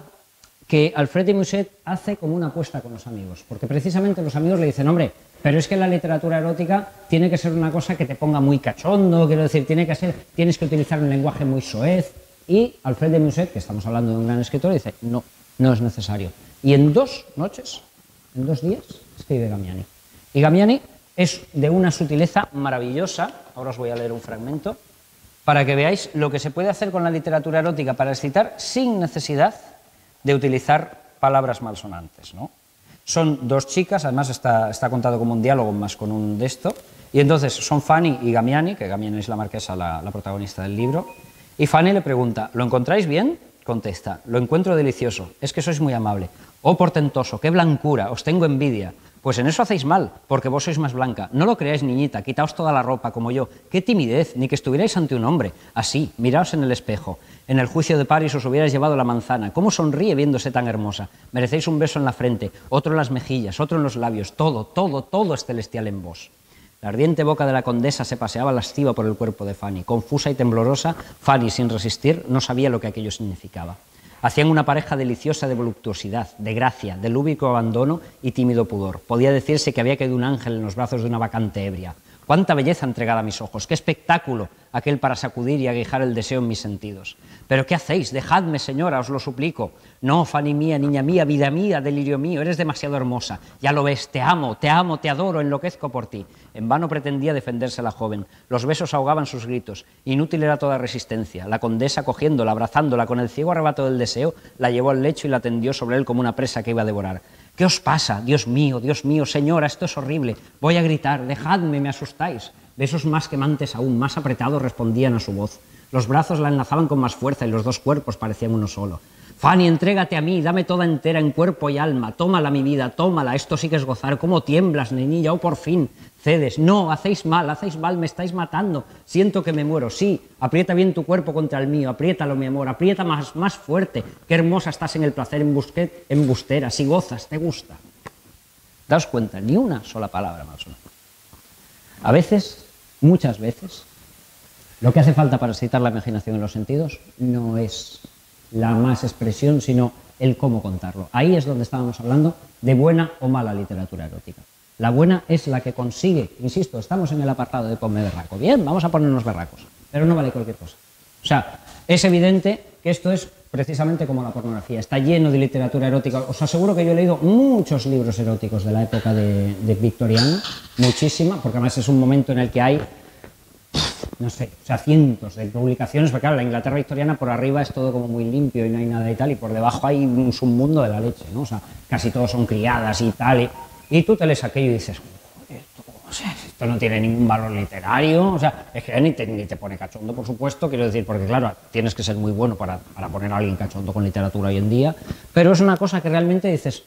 que Alfred de Musset hace como una apuesta con los amigos, porque precisamente los amigos le dicen, hombre, pero es que la literatura erótica tiene que ser una cosa que te ponga muy cachondo, quiero decir, tienes que utilizar un lenguaje muy soez, y Alfred de Musset, que estamos hablando de un gran escritor, dice, no, no es necesario. Y en 2 noches, en 2 días, escribe Gamiani. Y Gamiani es de una sutileza maravillosa, ahora os voy a leer un fragmento, para que veáis lo que se puede hacer con la literatura erótica para excitar sin necesidad de utilizar palabras malsonantes, ¿no? Son 2 chicas, además está contado como un diálogo más con un de esto, y entonces son Fanny y Gamiani, que Gamiani es la marquesa, la protagonista del libro, y Fanny le pregunta, ¿lo encontráis bien? Contesta, lo encuentro delicioso, es que sois muy amable. Oh, portentoso, qué blancura, os tengo envidia. Pues en eso hacéis mal, porque vos sois más blanca. No lo creáis, niñita, quitaos toda la ropa como yo. Qué timidez, ni que estuvierais ante un hombre. Así, miraos en el espejo. En el juicio de París os hubierais llevado la manzana. ¿Cómo sonríe viéndose tan hermosa? Merecéis un beso en la frente, otro en las mejillas, otro en los labios. Todo, todo, todo es celestial en vos. La ardiente boca de la condesa se paseaba lasciva por el cuerpo de Fanny. Confusa y temblorosa, Fanny, sin resistir, no sabía lo que aquello significaba. Hacían una pareja deliciosa de voluptuosidad, de gracia, de lúbrico abandono y tímido pudor. Podía decirse que había caído un ángel en los brazos de una bacante ebria. ¡Cuánta belleza entregada a mis ojos! ¡Qué espectáculo aquel para sacudir y aguijar el deseo en mis sentidos! ¿Pero qué hacéis? Dejadme, señora, os lo suplico. No, Fanny mía, niña mía, vida mía, delirio mío, eres demasiado hermosa. Ya lo ves, te amo, te adoro, enloquezco por ti. En vano pretendía defenderse la joven. Los besos ahogaban sus gritos. Inútil era toda resistencia. La condesa, cogiéndola, abrazándola con el ciego arrebato del deseo, la llevó al lecho y la tendió sobre él como una presa que iba a devorar. ¿Qué os pasa? Dios mío, señora, esto es horrible. Voy a gritar, dejadme, me asustáis. Besos más quemantes aún, más apretados respondían a su voz. Los brazos la enlazaban con más fuerza y los 2 cuerpos parecían uno solo. Fanny, entrégate a mí, dame toda entera en cuerpo y alma. Tómala, mi vida, tómala, esto sí que es gozar. ¿Cómo tiemblas, niñilla? Oh, por fin, cedes. No, hacéis mal, me estáis matando. Siento que me muero, sí. Aprieta bien tu cuerpo contra el mío, apriétalo, mi amor, aprieta más fuerte. Qué hermosa estás en el placer embustera, si gozas, te gusta. Daos cuenta, ni una sola palabra más. A veces, muchas veces, lo que hace falta para excitar la imaginación en los sentidos no es la más expresión, sino el cómo contarlo. Ahí es donde estábamos hablando de buena o mala literatura erótica. La buena es la que consigue, insisto, estamos en el apartado de ponme berraco. Bien, vamos a ponernos berracos, pero no vale cualquier cosa. O sea, es evidente que esto es precisamente como la pornografía, está lleno de literatura erótica. Os aseguro que yo he leído muchos libros eróticos de la época de victoriana, muchísima, porque además es un momento en el que hay, no sé, o sea, cientos de publicaciones, porque claro, la Inglaterra victoriana por arriba es todo como muy limpio y no hay nada y tal, y por debajo hay un submundo de la leche, ¿no? O sea, casi todos son criadas y tal, y tú te lees aquello y dices, esto no tiene ningún valor literario, o sea, es que ni te pone cachondo, por supuesto, quiero decir, porque claro, tienes que ser muy bueno para poner a alguien cachondo con literatura hoy en día, pero es una cosa que realmente dices,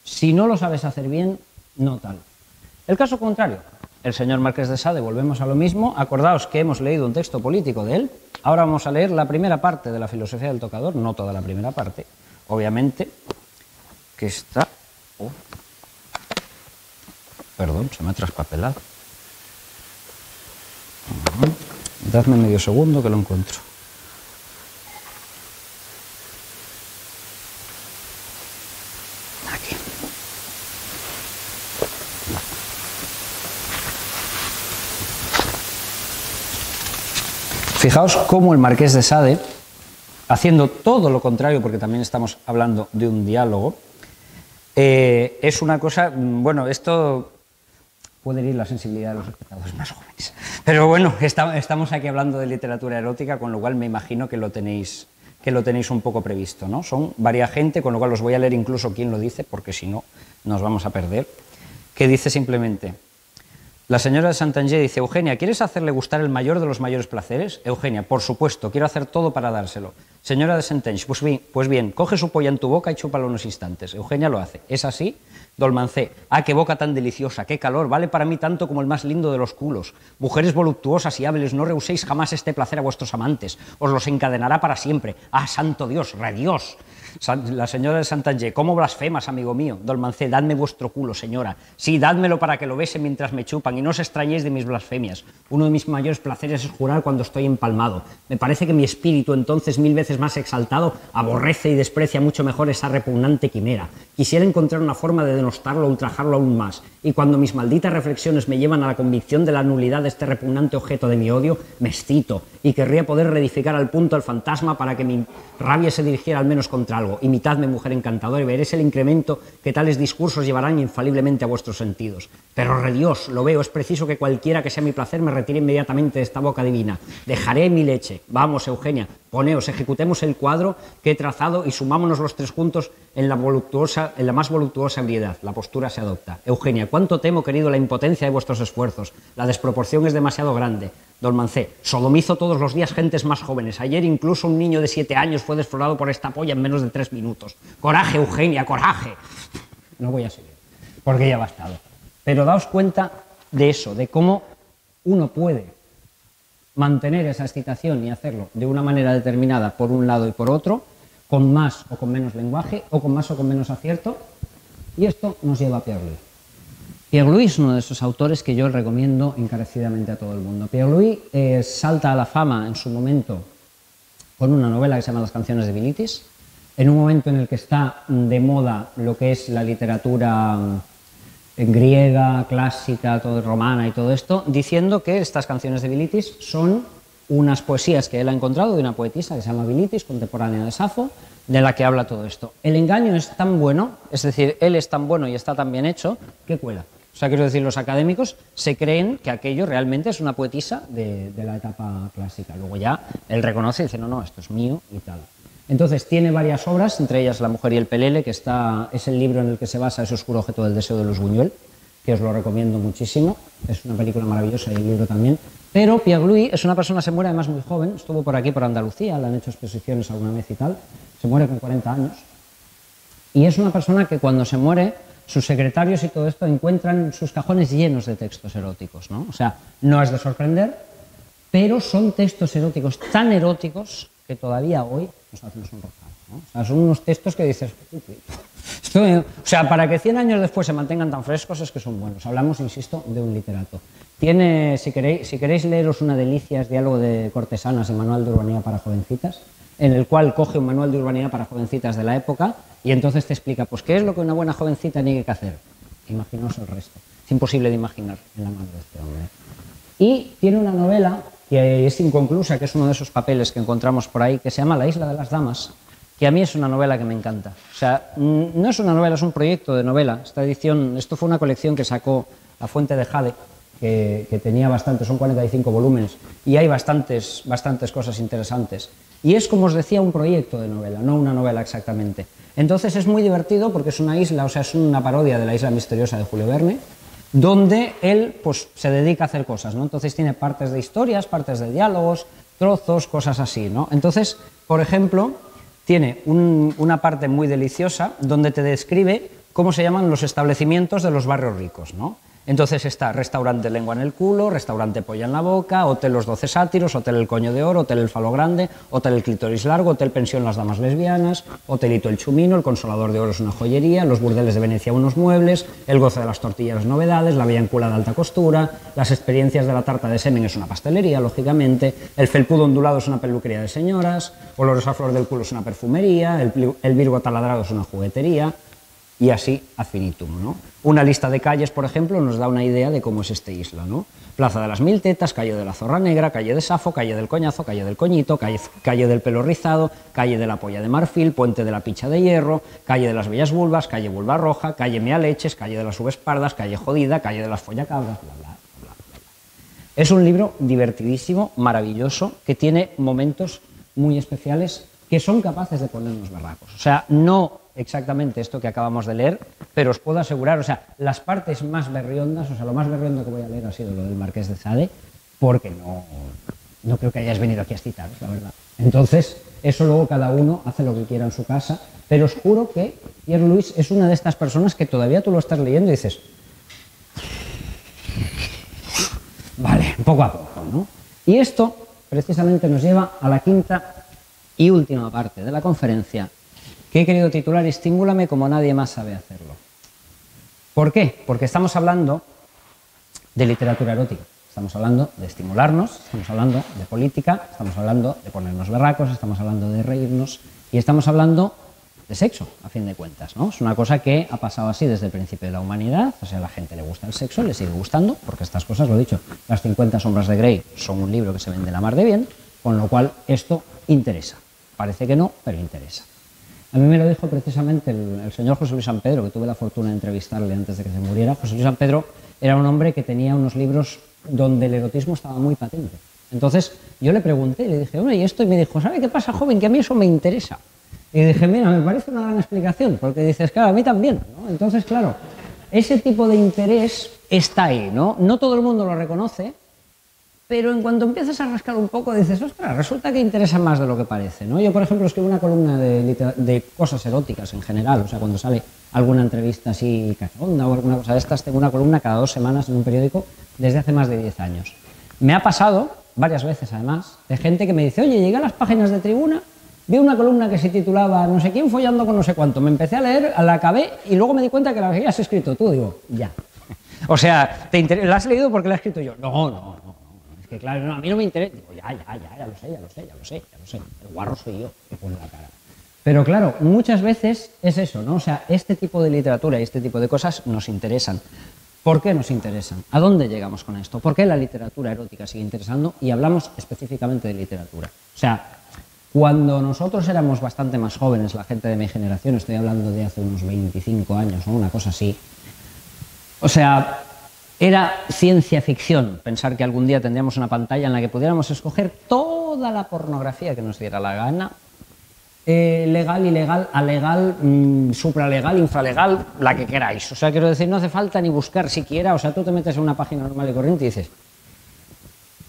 si no lo sabes hacer bien, no tal. El caso contrario, el señor Marqués de Sade, volvemos a lo mismo, acordaos que hemos leído un texto político de él, ahora vamos a leer la primera parte de la filosofía del tocador, no toda la primera parte, obviamente, que está... Perdón, se me ha traspapelado. Dadme medio segundo que lo encuentro. Aquí. Fijaos cómo el Marqués de Sade, haciendo todo lo contrario, porque también estamos hablando de un diálogo, es una cosa, bueno, esto puede herir la sensibilidad de los espectadores más jóvenes. Pero bueno, estamos aquí hablando de literatura erótica, con lo cual me imagino que lo tenéis un poco previsto, ¿no? Son varias gente, con lo cual os voy a leer incluso quién lo dice, porque si no, nos vamos a perder, que dice simplemente: La señora de Santanger dice, Eugenia, ¿quieres hacerle gustar el mayor de los mayores placeres? Eugenia, por supuesto, quiero hacer todo para dárselo. Señora de Santanger, pues bien, coge su polla en tu boca y chúpalo unos instantes. Eugenia lo hace. ¿Es así? Dolmancé, qué boca tan deliciosa, qué calor, vale para mí tanto como el más lindo de los culos. Mujeres voluptuosas y hábiles, no rehuséis jamás este placer a vuestros amantes, os los encadenará para siempre. Santo Dios, redios. La señora de Santanger, ¿cómo blasfemas, amigo mío? Dolmancé, dadme vuestro culo, señora. Sí, dádmelo para que lo bese mientras me chupan y no os extrañéis de mis blasfemias. Uno de mis mayores placeres es jurar cuando estoy empalmado. Me parece que mi espíritu, entonces 1000 veces más exaltado, aborrece y desprecia mucho mejor esa repugnante quimera. Quisiera encontrar una forma de denostarlo o ultrajarlo aún más. Y cuando mis malditas reflexiones me llevan a la convicción de la nulidad de este repugnante objeto de mi odio, me excito y querría poder reedificar al punto al fantasma para que mi rabia se dirigiera al menos contra algo. Imitadme, mujer encantadora, y veréis el incremento que tales discursos llevarán infaliblemente a vuestros sentidos. Pero, redios, lo veo, es preciso que cualquiera que sea mi placer me retire inmediatamente de esta boca divina. Dejaré mi leche. Vamos, Eugenia, poneos, ejecutemos el cuadro que he trazado y sumámonos los tres juntos en la más voluptuosa ebriedad. La postura se adopta. Eugenia, cuánto temo, querido, la impotencia de vuestros esfuerzos. La desproporción es demasiado grande. Dolmancé, sodomizo todos los días gentes más jóvenes. Ayer incluso un niño de 7 años fue desflorado por esta polla en menos de 3 minutos. Coraje, Eugenia, coraje. No voy a seguir, porque ya ha bastado. Pero daos cuenta de eso, de cómo uno puede mantener esa excitación y hacerlo de una manera determinada por un lado y por otro, con más o con menos lenguaje, o con más o con menos acierto, y esto nos lleva a Pierre Louis. Pierre Louis es uno de esos autores que yo recomiendo encarecidamente a todo el mundo. Pierre Louis salta a la fama en su momento con una novela que se llama Las canciones de Bilitis, en un momento en el que está de moda lo que es la literatura griega, clásica, todo romana y todo esto, diciendo que estas canciones de Bilitis son unas poesías que él ha encontrado de una poetisa que se llama Bilitis, contemporánea de Safo, de la que habla todo esto. El engaño es tan bueno, es decir, él es tan bueno y está tan bien hecho, que cuela. O sea, quiero decir, los académicos se creen que aquello realmente es una poetisa de la etapa clásica. Luego ya él reconoce y dice, no, esto es mío y tal. Entonces tiene varias obras, entre ellas La mujer y el pelele, que es el libro en el que se basa ese oscuro objeto del deseo de Luis Buñuel, que os lo recomiendo muchísimo. Es una película maravillosa y el libro también. Pero Pierre Louis es una persona, se muere además muy joven, estuvo por aquí, por Andalucía, le han hecho exposiciones alguna vez y tal, se muere con 40 años. Y es una persona que cuando se muere, sus secretarios y todo esto encuentran sus cajones llenos de textos eróticos, ¿no? O sea, no es de sorprender, pero son textos eróticos tan eróticos que todavía hoy nos hacemos un rosario, ¿no? O sea, son unos textos que dices, o sea, para que 100 años después se mantengan tan frescos es que son buenos. Hablamos, insisto, de un literato. Tiene, si queréis leeros una delicia, es Diálogo de cortesanas, el manual de urbanidad para jovencitas, en el cual coge un manual de urbanidad para jovencitas de la época y entonces te explica, pues, qué es lo que una buena jovencita tiene que hacer. Imaginaos el resto. Es imposible de imaginar en la mano de este hombre. Y tiene una novela que es inconclusa, que es uno de esos papeles que encontramos por ahí, que se llama La isla de las damas, que a mí es una novela que me encanta. O sea, no es una novela, es un proyecto de novela. Esta edición, esto fue una colección que sacó La Fuente de Jade, que tenía bastantes, son 45 volúmenes, y hay bastantes cosas interesantes. Y es, como os decía, un proyecto de novela, no una novela exactamente. Entonces es muy divertido porque es una isla, o sea, es una parodia de La isla misteriosa de Julio Verne, donde él pues se dedica a hacer cosas, ¿no? Entonces tiene partes de historias, partes de diálogos, trozos, cosas así, ¿no? Entonces, por ejemplo, tiene una parte muy deliciosa donde te describe cómo se llaman los establecimientos de los barrios ricos, ¿no? Entonces está restaurante lengua en el culo, restaurante polla en la boca, hotel Los 12 sátiros, hotel El Coño de Oro, hotel El Falo Grande, hotel El Clítoris Largo, hotel Pensión Las Damas Lesbianas, hotelito El Chumino, el Consolador de Oro es una joyería, los burdeles de Venecia unos muebles, el goce de las tortillas novedades, la Bellancula de alta costura, las experiencias de la tarta de semen es una pastelería, lógicamente, el felpudo ondulado es una peluquería de señoras, olores a flor del culo es una perfumería, el Virgo taladrado es una juguetería, y así a finitum, ¿no? Una lista de calles, por ejemplo, nos da una idea de cómo es esta isla, ¿no? Plaza de las Mil Tetas, calle de la Zorra Negra, calle de Safo, calle del Coñazo, calle del Coñito, calle del Pelo Rizado, calle de la Polla de Marfil, puente de la Picha de Hierro, calle de las Bellas Vulvas, calle Vulva Roja, calle Mea Leches, calle de las Subespardas, calle Jodida, calle de las Follacabras, bla, bla, bla, bla, bla. Es un libro divertidísimo, maravilloso, que tiene momentos muy especiales que son capaces de ponernos berracos. O sea, no exactamente esto que acabamos de leer, pero os puedo asegurar, o sea, las partes más berriondas, o sea, lo más berriondo que voy a leer ha sido lo del Marqués de Sade, porque no creo que hayáis venido aquí a citaros, la verdad. Entonces, eso luego cada uno hace lo que quiera en su casa, pero os juro que Pierre Louis es una de estas personas que todavía tú lo estás leyendo y dices, vale, poco a poco, ¿no? Y esto precisamente nos lleva a la quinta y última parte de la conferencia, que he querido titular Estimúlame como nadie más sabe hacerlo. ¿Por qué? Porque estamos hablando de literatura erótica, estamos hablando de estimularnos, estamos hablando de política, estamos hablando de ponernos berracos, estamos hablando de reírnos y estamos hablando de sexo, a fin de cuentas, ¿no? Es una cosa que ha pasado así desde el principio de la humanidad, o sea, a la gente le gusta el sexo, le sigue gustando, porque estas cosas, lo he dicho, las 50 sombras de Grey son un libro que se vende la mar de bien, con lo cual esto interesa. Parece que no, pero interesa. A mí me lo dijo precisamente el señor José Luis San Pedro, que tuve la fortuna de entrevistarle antes de que se muriera. José Luis San Pedro era un hombre que tenía unos libros donde el erotismo estaba muy patente. Entonces yo le pregunté, le dije, bueno, ¿y esto? Y me dijo, ¿sabe qué pasa, joven? Que a mí eso me interesa. Y dije, mira, me parece una gran explicación, porque dices, claro, a mí también, ¿no? Entonces, claro, ese tipo de interés está ahí, ¿no? No todo el mundo lo reconoce, pero en cuanto empiezas a rascar un poco dices, ostras, resulta que interesa más de lo que parece, ¿no? Yo, por ejemplo, escribo una columna de cosas eróticas en general, o sea, cuando sale alguna entrevista así cachonda o alguna cosa de estas, tengo una columna cada 2 semanas en un periódico desde hace más de 10 años. Me ha pasado, varias veces además, de gente que me dice, oye, llegué a las páginas de Tribuna, vi una columna que se titulaba no sé quién follando con no sé cuánto, me empecé a leer, la acabé y lugo me di cuenta que la habías escrito tú, digo, ya. O sea, ¿la has leído porque la he escrito yo? No. Es que claro, no, a mí no me interesa. Digo, ya lo sé. El guarro soy yo que pone la cara. Pero claro, muchas veces es eso, ¿no? O sea, este tipo de literatura y este tipo de cosas nos interesan. ¿Por qué nos interesan? ¿A dónde llegamos con esto? ¿Por qué la literatura erótica sigue interesando? Y hablamos específicamente de literatura. O sea, cuando nosotros éramos bastante más jóvenes, la gente de mi generación, estoy hablando de hace unos 25 años, ¿no? Una cosa así. O sea, era ciencia ficción pensar que algún día tendríamos una pantalla en la que pudiéramos escoger toda la pornografía que nos diera la gana, legal, ilegal, alegal, supralegal, infralegal, la que queráis. O sea, quiero decir, no hace falta ni buscar siquiera, o sea, tú te metes en una página normal y corriente y dices,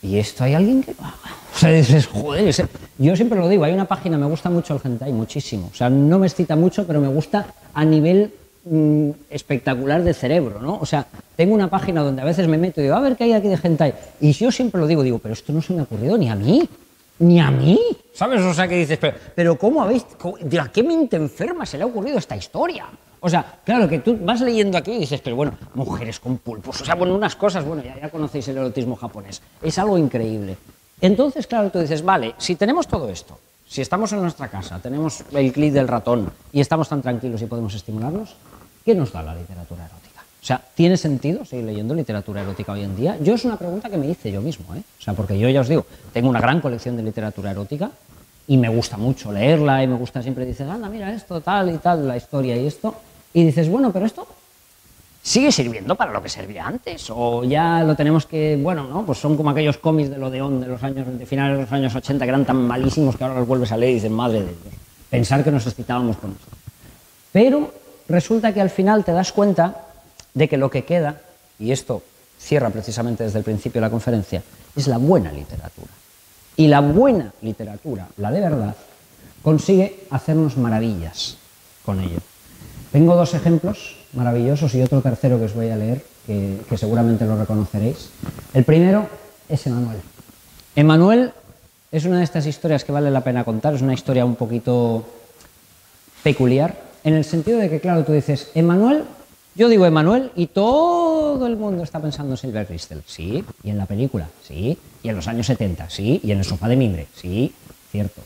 ¿y esto hay alguien que lo haga? O sea, dices, joder, yo siempre lo digo, hay una página, me gusta mucho el hentai, muchísimo. O sea, no me excita mucho, pero me gusta a nivel espectacular de cerebro, ¿no? O sea, tengo una página donde a veces me meto y digo, a ver qué hay aquí de hentai. Y yo siempre lo digo, pero esto no se me ha ocurrido ni a mí, ¿sabes? O sea, que dices, pero ¿cómo habéis, de a qué mente enferma se le ha ocurrido esta historia? O sea, claro, que tú vas leyendo aquí y dices, pero bueno, mujeres con pulpos, o sea, bueno, unas cosas, bueno, ya conocéis el erotismo japonés, es algo increíble. Entonces, claro, tú dices, vale, si tenemos todo esto, si estamos en nuestra casa, tenemos el clic del ratón y estamos tan tranquilos y podemos estimularnos, ¿qué nos da la literatura erótica? O sea, ¿tiene sentido seguir leyendo literatura erótica hoy en día? Yo es una pregunta que me hice yo mismo, ¿eh? O sea, porque yo ya os digo, tengo una gran colección de literatura erótica y me gusta mucho leerla y me gusta siempre, dices, anda, mira esto, tal y tal, la historia y esto, y dices, bueno, pero esto ¿sigue sirviendo para lo que servía antes? O ya lo tenemos que, bueno, ¿no? Pues son como aquellos cómics de Odeón de los años, de finales de los años 80 que eran tan malísimos que ahora los vuelves a leer y dices, madre de Dios, pensar que nos excitábamos con esto. Pero resulta que al final te das cuenta de que lo que queda, y esto cierra precisamente desde el principio de la conferencia, es la buena literatura. Y la buena literatura, la de verdad, consigue hacernos maravillas con ello. Tengo 2 ejemplos maravillosos y otro tercero que os voy a leer, que seguramente lo reconoceréis. El primero es Emmanuel. Emmanuel es una de estas historias que vale la pena contar, es una historia un poquito peculiar, en el sentido de que, claro, tú dices, Emmanuel, yo digo Emmanuel y todo el mundo está pensando en Silver Crystal, sí, y en la película, sí, y en los años 70, sí, y en el sofá de mimbre, sí, cierto.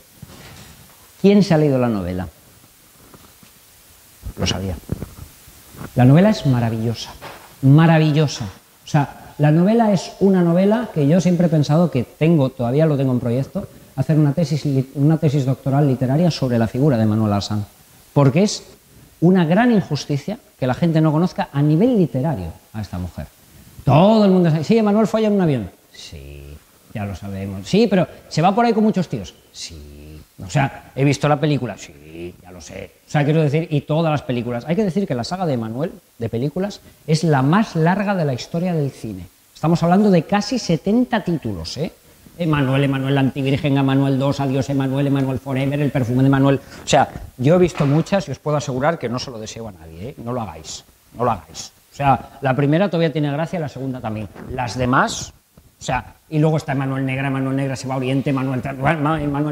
¿Quién se ha leído la novela? Lo sabía. La novela es maravillosa, maravillosa. O sea, la novela es una novela que yo siempre he pensado que todavía lo tengo en proyecto, hacer una tesis doctoral literaria sobre la figura de Manuel Arsán, porque es una gran injusticia que la gente no conozca a nivel literario a esta mujer. Todo el mundo sabe, sí, Manuel folla en un avión. Sí, ya lo sabemos. Sí, pero ¿se va por ahí con muchos tíos? Sí. O sea, he visto la película, sí, ya lo sé. O sea, quiero decir, y todas las películas. Hay que decir que la saga de Emanuel, de películas, es la más larga de la historia del cine. Estamos hablando de casi 70 títulos, ¿eh? Emanuel, Emanuel la Antivirgen, Emanuel 2, Adiós Emanuel, Emanuel Forever, El perfume de Emanuel. O sea, yo he visto muchas y os puedo asegurar que no se lo deseo a nadie, ¿eh? No lo hagáis, no lo hagáis. O sea, la primera todavía tiene gracia, la segunda también. Las demás, o sea, y luego está Emanuel Negra se va a Oriente, Emanuel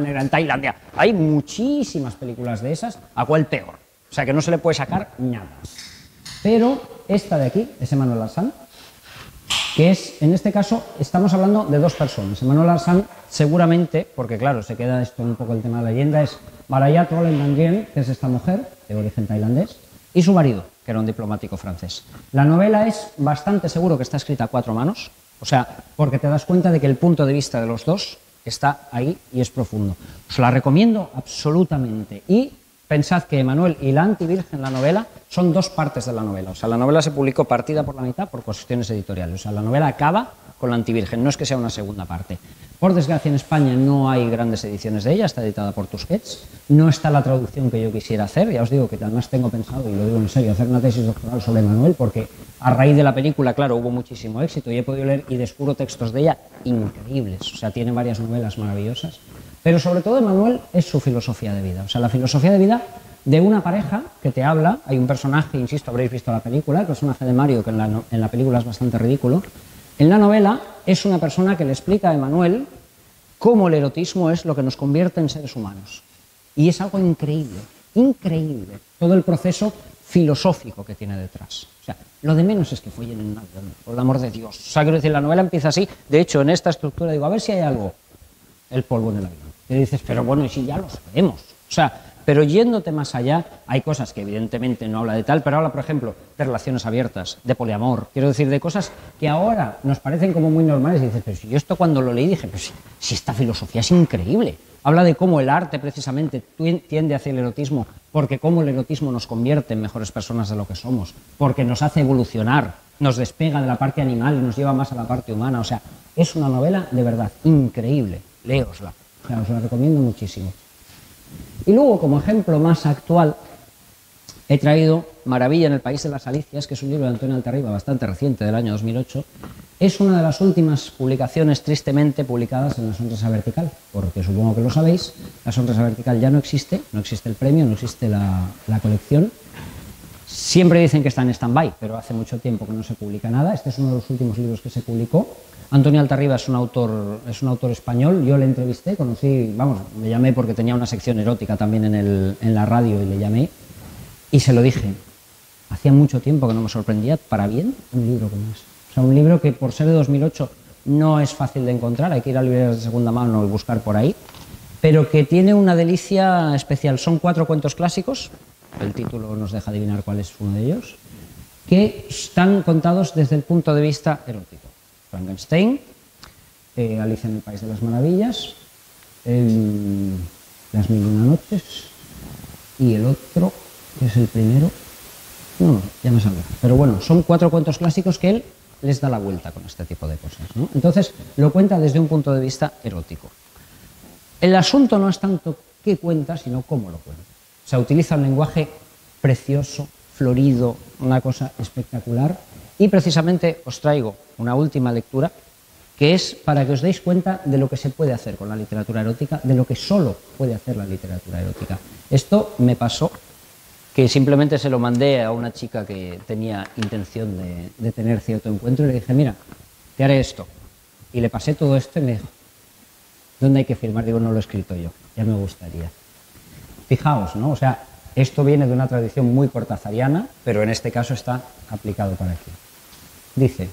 Negra en Tailandia. Hay muchísimas películas de esas, ¿a cuál peor? O sea, que no se le puede sacar nada. Pero esta de aquí es Emanuel Arsán, que es, en este caso, estamos hablando de dos personas. Emanuel Arsán, seguramente, porque claro, se queda esto un poco el tema de la leyenda, es Marayat Roland-Dangien, que es esta mujer, de origen tailandés, y su marido, que era un diplomático francés. La novela es bastante seguro que está escrita a 4 manos, o sea, porque te das cuenta de que el punto de vista de los dos está ahí y es profundo. Os la recomiendo absolutamente. Y pensad que Emanuel y la Antivirgen, la novela, son 2 partes de la novela. O sea, la novela se publicó partida por la mitad por cuestiones editoriales. O sea, la novela acaba con la Antivirgen, no es que sea una segunda parte. Por desgracia, en España no hay grandes ediciones de ella, está editada por Tusquets. No está la traducción que yo quisiera hacer. Ya os digo que además tengo pensado, y lo digo en serio, hacer una tesis doctoral sobre Emanuel, porque a raíz de la película, claro, hubo muchísimo éxito y he podido leer y descubro textos de ella increíbles. O sea, tiene varias novelas maravillosas. Pero sobre todo Emanuel es su filosofía de vida. O sea, la filosofía de vida de una pareja que te habla. Hay un personaje, insisto, habréis visto la película, el personaje de Mario, que en la película es bastante ridículo. En la novela es una persona que le explica a Emanuel cómo el erotismo es lo que nos convierte en seres humanos. Y es algo increíble, increíble. Todo el proceso filosófico que tiene detrás. O sea, lo de menos es que follen en un avión, por el amor de Dios. O sea, quiero decir, la novela empieza así. De hecho, en esta estructura digo, a ver si hay algo. El polvo en el avión. Y dices, pero bueno, y si ya lo sabemos. O sea, pero yéndote más allá, hay cosas que evidentemente no habla de tal, pero habla, por ejemplo, de relaciones abiertas, de poliamor, quiero decir, de cosas que ahora nos parecen como muy normales y dices, pero si yo esto cuando lo leí dije, pues si esta filosofía es increíble. Habla de cómo el arte precisamente tiende hacia el erotismo, porque cómo el erotismo nos convierte en mejores personas de lo que somos, porque nos hace evolucionar, nos despega de la parte animal y nos lleva más a la parte humana. O sea, es una novela de verdad increíble, léosla, o sea, os la recomiendo muchísimo. Y luego, como ejemplo más actual, he traído Maravilla en el País de las Alicias, que es un libro de Antonio Altarriba bastante reciente, del año 2008. Es una de las últimas publicaciones, tristemente, publicadas en La Sonrisa Vertical, porque supongo que lo sabéis, La Sonrisa Vertical ya no existe el premio, no existe la colección. Siempre dicen que está en stand-by, pero hace mucho tiempo que no se publica nada. Este es uno de los últimos libros que se publicó. Antonio Altarriba es un autor español. Yo le entrevisté, le llamé porque tenía una sección erótica también en la radio y le llamé y se lo dije. Hacía mucho tiempo que no me sorprendía para bien un libro como este. O sea, un libro que por ser de 2008 no es fácil de encontrar, hay que ir a librerías de segunda mano y buscar por ahí, pero que tiene una delicia especial. Son 4 cuentos clásicos, el título nos deja adivinar cuál es uno de ellos, que están contados desde el punto de vista erótico. Frankenstein, Alicia en el País de las Maravillas, Las Mil y una Noches, y el otro, que es el primero, no, ya me saldrá. Pero bueno, son 4 cuentos clásicos que él les da la vuelta con este tipo de cosas, ¿no? Entonces, lo cuenta desde un punto de vista erótico. El asunto no es tanto qué cuenta, sino cómo lo cuenta. O sea, utiliza un lenguaje precioso, florido, una cosa espectacular. Y precisamente os traigo una última lectura que es para que os deis cuenta de lo que se puede hacer con la literatura erótica, de lo que solo puede hacer la literatura erótica. Esto me pasó, que simplemente se lo mandé a una chica que tenía intención de tener cierto encuentro y le dije, mira, te haré esto. Y le pasé todo esto y me dijo, ¿dónde hay que firmar? Digo, no lo he escrito yo, ya me gustaría. Fijaos, ¿no? O sea, esto viene de una tradición muy cortazariana, pero en este caso está aplicado para aquí. Dice,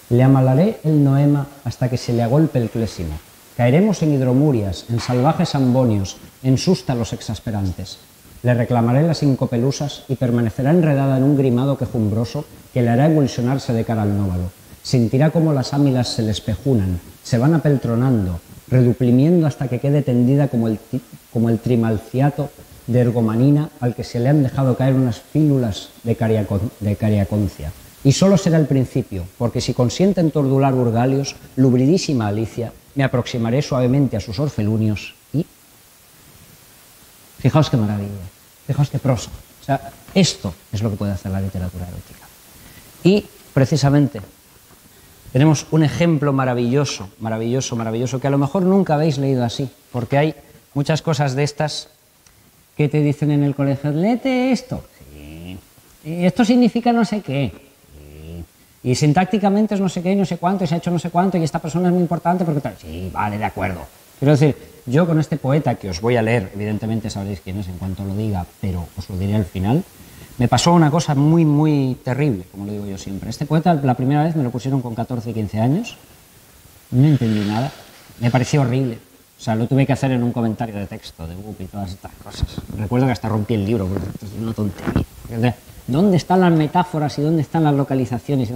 le amalaré el noema hasta que se le agolpe el clésimo. Caeremos en hidromurias, en salvajes ambonios, en sústalos exasperantes. Le reclamaré las incopelusas y permanecerá enredada en un grimado quejumbroso que le hará evulsionarse de cara al nóvalo. Sentirá como las ámilas se le espejunan, se van apeltronando, reduplimiendo hasta que quede tendida como el trimalciato de ergomanina al que se le han dejado caer unas fílulas de cariaconcia. Y solo será el principio, porque si consienten tordular urgalios, lubridísima Alicia, me aproximaré suavemente a sus orfelunios y Fijaos qué maravilla, fijaos qué prosa. O sea, esto es lo que puede hacer la literatura erótica. Y, precisamente, tenemos un ejemplo maravilloso, maravilloso, maravilloso, que a lo mejor nunca habéis leído así, porque hay muchas cosas de estas que te dicen en el colegio, léete esto. Sí. Y esto significa no sé qué. Sí. Y sintácticamente es no sé qué y no sé cuánto, y se ha hecho no sé cuánto, y esta persona es muy importante porque tal. Sí, vale, de acuerdo. Quiero decir, yo con este poeta que os voy a leer, evidentemente sabréis quién es en cuanto lo diga, pero os lo diré al final, me pasó una cosa muy, muy terrible, como lo digo yo siempre. Este poeta, la primera vez me lo pusieron con 14 y 15 años, no entendí nada, me pareció horrible. O sea, lo tuve que hacer en un comentario de texto de Whoop y todas estas cosas. Recuerdo que hasta rompí el libro, porque esto es una tontería. ¿Dónde están las metáforas y dónde están las localizaciones?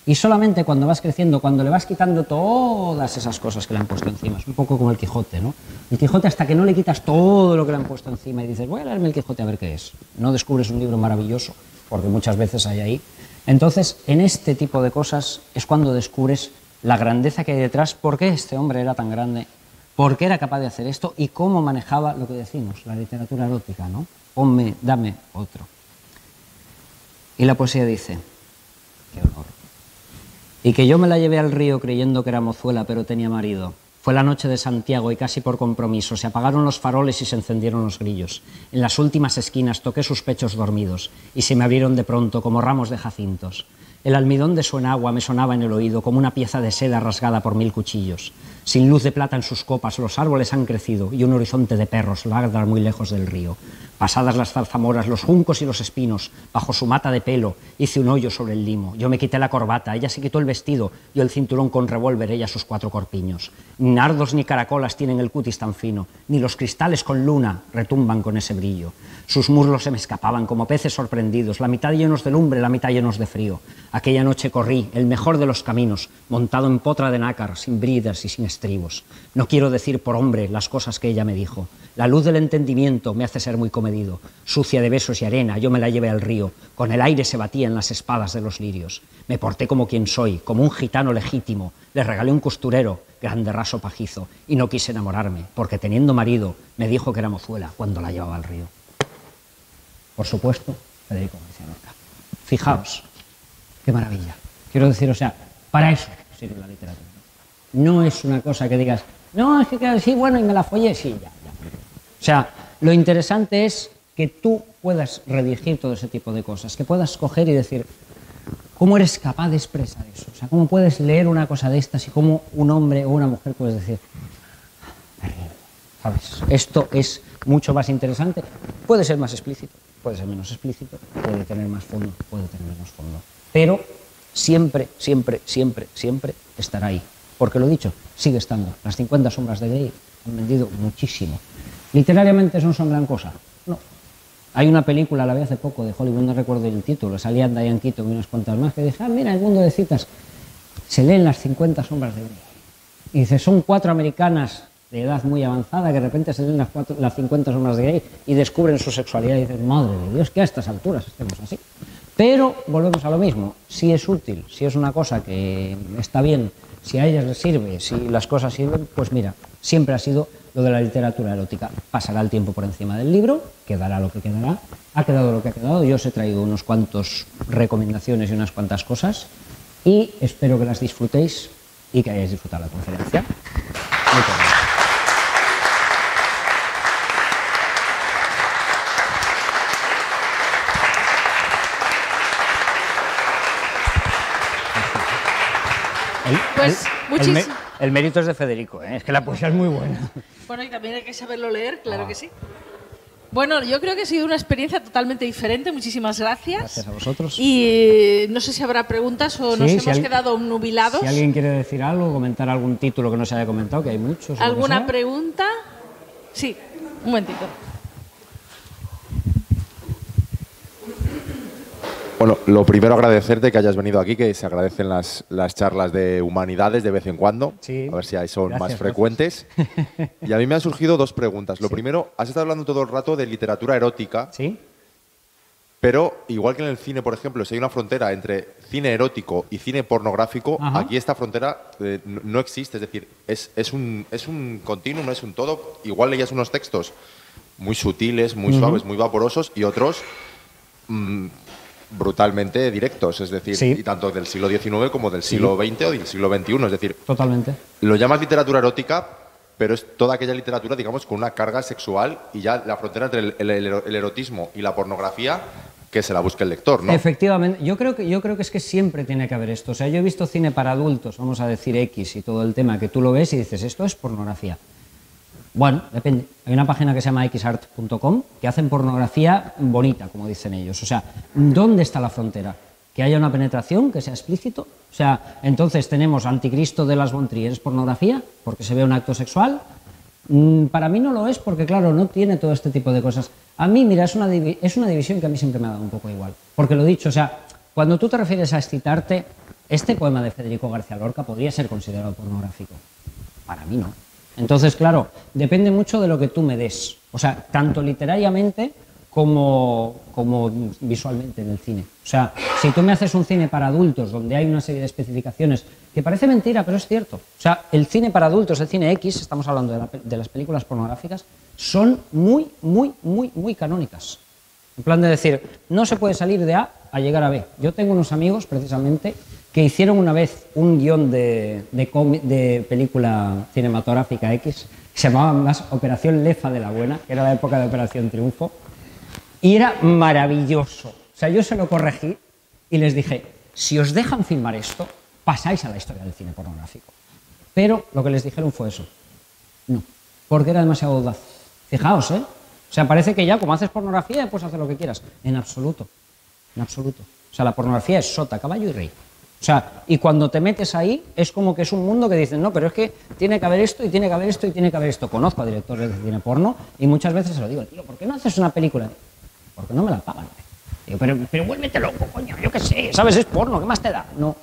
Y solamente cuando vas creciendo, cuando le vas quitando todas esas cosas que le han puesto encima, es un poco como el Quijote, ¿no? El Quijote, hasta que no le quitas todo lo que le han puesto encima y dices, voy a leerme el Quijote a ver qué es, no descubres un libro maravilloso, porque muchas veces hay ahí. Entonces, en este tipo de cosas es cuando descubres la grandeza que hay detrás, por qué este hombre era tan grande, por qué era capaz de hacer esto y cómo manejaba lo que decimos, la literatura erótica, ¿no? Ponme, dame otro. Y la poesía dice, qué honor. Y que yo me la llevé al río creyendo que era mozuela, pero tenía marido. Fue la noche de Santiago y casi por compromiso se apagaron los faroles y se encendieron los grillos. En las últimas esquinas toqué sus pechos dormidos y se me abrieron de pronto como ramos de jacintos. El almidón de su enagua me sonaba en el oído como una pieza de seda rasgada por 1000 cuchillos. Sin luz de plata en sus copas, los árboles han crecido y un horizonte de perros ladra muy lejos del río. Pasadas las zarzamoras, los juncos y los espinos, bajo su mata de pelo, hice un hoyo sobre el limo. Yo me quité la corbata, ella se quitó el vestido, yo el cinturón con revólver, ella sus 4 corpiños. Ni nardos ni caracolas tienen el cutis tan fino, ni los cristales con luna retumban con ese brillo. Sus muslos se me escapaban como peces sorprendidos, la mitad llenos de lumbre, la mitad llenos de frío. Aquella noche corrí, el mejor de los caminos, montado en potra de nácar, sin bridas y sin estribos. No quiero decir por hombre las cosas que ella me dijo. La luz del entendimiento me hace ser muy comedido. Sucia de besos y arena, yo me la llevé al río. Con el aire se batían las espadas de los lirios. Me porté como quien soy, como un gitano legítimo. Le regalé un costurero, grande raso pajizo, y no quise enamorarme, porque teniendo marido me dijo que era mozuela cuando la llevaba al río. Por supuesto, Federico García Lorca. Fijaos, qué maravilla. Quiero decir, o sea, para eso sirve la literatura. No es una cosa que digas, no, es que sí, bueno, y me la follé, sí, ya. O sea, lo interesante es que tú puedas redirigir todo ese tipo de cosas, que puedas coger y decir, ¿cómo eres capaz de expresar eso? O sea, ¿cómo puedes leer una cosa de estas y cómo un hombre o una mujer puedes decir, ¿sabes? Esto es mucho más interesante. Puede ser más explícito, puede ser menos explícito, puede tener más fondo, puede tener menos fondo. Pero siempre, siempre, siempre, siempre estará ahí. Porque lo dicho, sigue estando. Las 50 sombras de Grey han vendido muchísimo. ¿Literariamente eso no son gran cosa? No. Hay una película, la vi hace poco, de Hollywood, no recuerdo el título, salían Diane Keaton y unas cuantas más, que dije, mira, el mundo de citas, se leen las 50 sombras de Grey. Y dice, son 4 americanas de edad muy avanzada que de repente se leen las 50 sombras de Grey y descubren su sexualidad y dicen, madre de Dios, que a estas alturas estemos así. Pero volvemos a lo mismo, si es útil, si es una cosa que está bien, si a ellas les sirve, si las cosas sirven, pues mira, siempre ha sido lo de la literatura erótica. Pasará el tiempo por encima del libro, quedará lo que quedará, ha quedado lo que ha quedado. Yo os he traído unos cuantos recomendaciones y unas cuantas cosas y espero que las disfrutéis y que hayáis disfrutado la conferencia. Muchas gracias. Pues muchísimo. El mérito es de Federico, ¿eh? Es que la poesía es muy buena. Bueno, y también hay que saberlo leer, claro que sí. Bueno, yo creo que ha sido una experiencia totalmente diferente. Muchísimas gracias. Gracias a vosotros. Y no sé si habrá preguntas o nos hemos quedado nubilados. Si alguien quiere decir algo, comentar algún título que no se haya comentado, que hay muchos. ¿Alguna pregunta? Sí, un momentito. Bueno, lo primero agradecerte que hayas venido aquí, que se agradecen las charlas de humanidades de vez en cuando, sí, a ver si son más frecuentes. Y a mí me han surgido 2 preguntas. Lo primero, has estado hablando todo el rato de literatura erótica, sí, pero igual que en el cine, por ejemplo, si hay una frontera entre cine erótico y cine pornográfico, aquí esta frontera no existe, es decir, es un continuum, no es un todo. Igual leías unos textos muy sutiles, muy suaves, muy vaporosos, y otros brutalmente directos, es decir, y tanto del siglo XIX como del siglo XX o del siglo XXI, es decir, totalmente. Lo llamas literatura erótica, pero es toda aquella literatura, digamos, con una carga sexual, y ya la frontera entre el erotismo y la pornografía, que se la busque el lector, ¿no? Efectivamente, yo creo que es que siempre tiene que haber esto. O sea, yo he visto cine para adultos, vamos a decir X y todo el tema, que tú lo ves y dices, esto es pornografía. Bueno, depende. Hay una página que se llama xart.com que hacen pornografía bonita, como dicen ellos. O sea, ¿dónde está la frontera? Que haya una penetración, que sea explícito. O sea, entonces tenemos Anticristo de Las von Trier, ¿es pornografía? Porque se ve un acto sexual. Para mí no lo es porque, claro, no tiene todo este tipo de cosas. A mí, mira, es una división que a mí siempre me ha dado un poco igual. Porque lo dicho, o sea, cuando tú te refieres a excitarte, este poema de Federico García Lorca podría ser considerado pornográfico. Para mí no. Entonces, claro, depende mucho de lo que tú me des. O sea, tanto literariamente como visualmente en el cine. O sea, si tú me haces un cine para adultos donde hay una serie de especificaciones, que parece mentira, pero es cierto. O sea, el cine para adultos, el cine X, estamos hablando de las películas pornográficas, son muy canónicas. En plan de decir, no se puede salir de A a llegar a B. Yo tengo unos amigos, precisamente, que hicieron una vez un guión de película cinematográfica X, que se llamaba más Operación Lefa de la Buena, que era la época de Operación Triunfo, y era maravilloso. O sea, yo se lo corregí y les dije, si os dejan filmar esto, pasáis a la historia del cine pornográfico. Pero lo que les dijeron fue eso. No, porque era demasiado audaz. Fijaos, ¿eh? O sea, parece que ya, como haces pornografía, puedes hacer lo que quieras. En absoluto. En absoluto. O sea, la pornografía es sota, caballo y rey. O sea, y cuando te metes ahí, es como que es un mundo que dicen, no, pero es que tiene que haber esto, y tiene que haber esto, y tiene que haber esto. Conozco a directores de cine porno, y muchas veces se lo digo, tío, ¿por qué no haces una película? Porque no me la pagan. Digo, pero vuélvete loco, coño, yo qué sé, ¿sabes? Es porno, ¿qué más te da? No.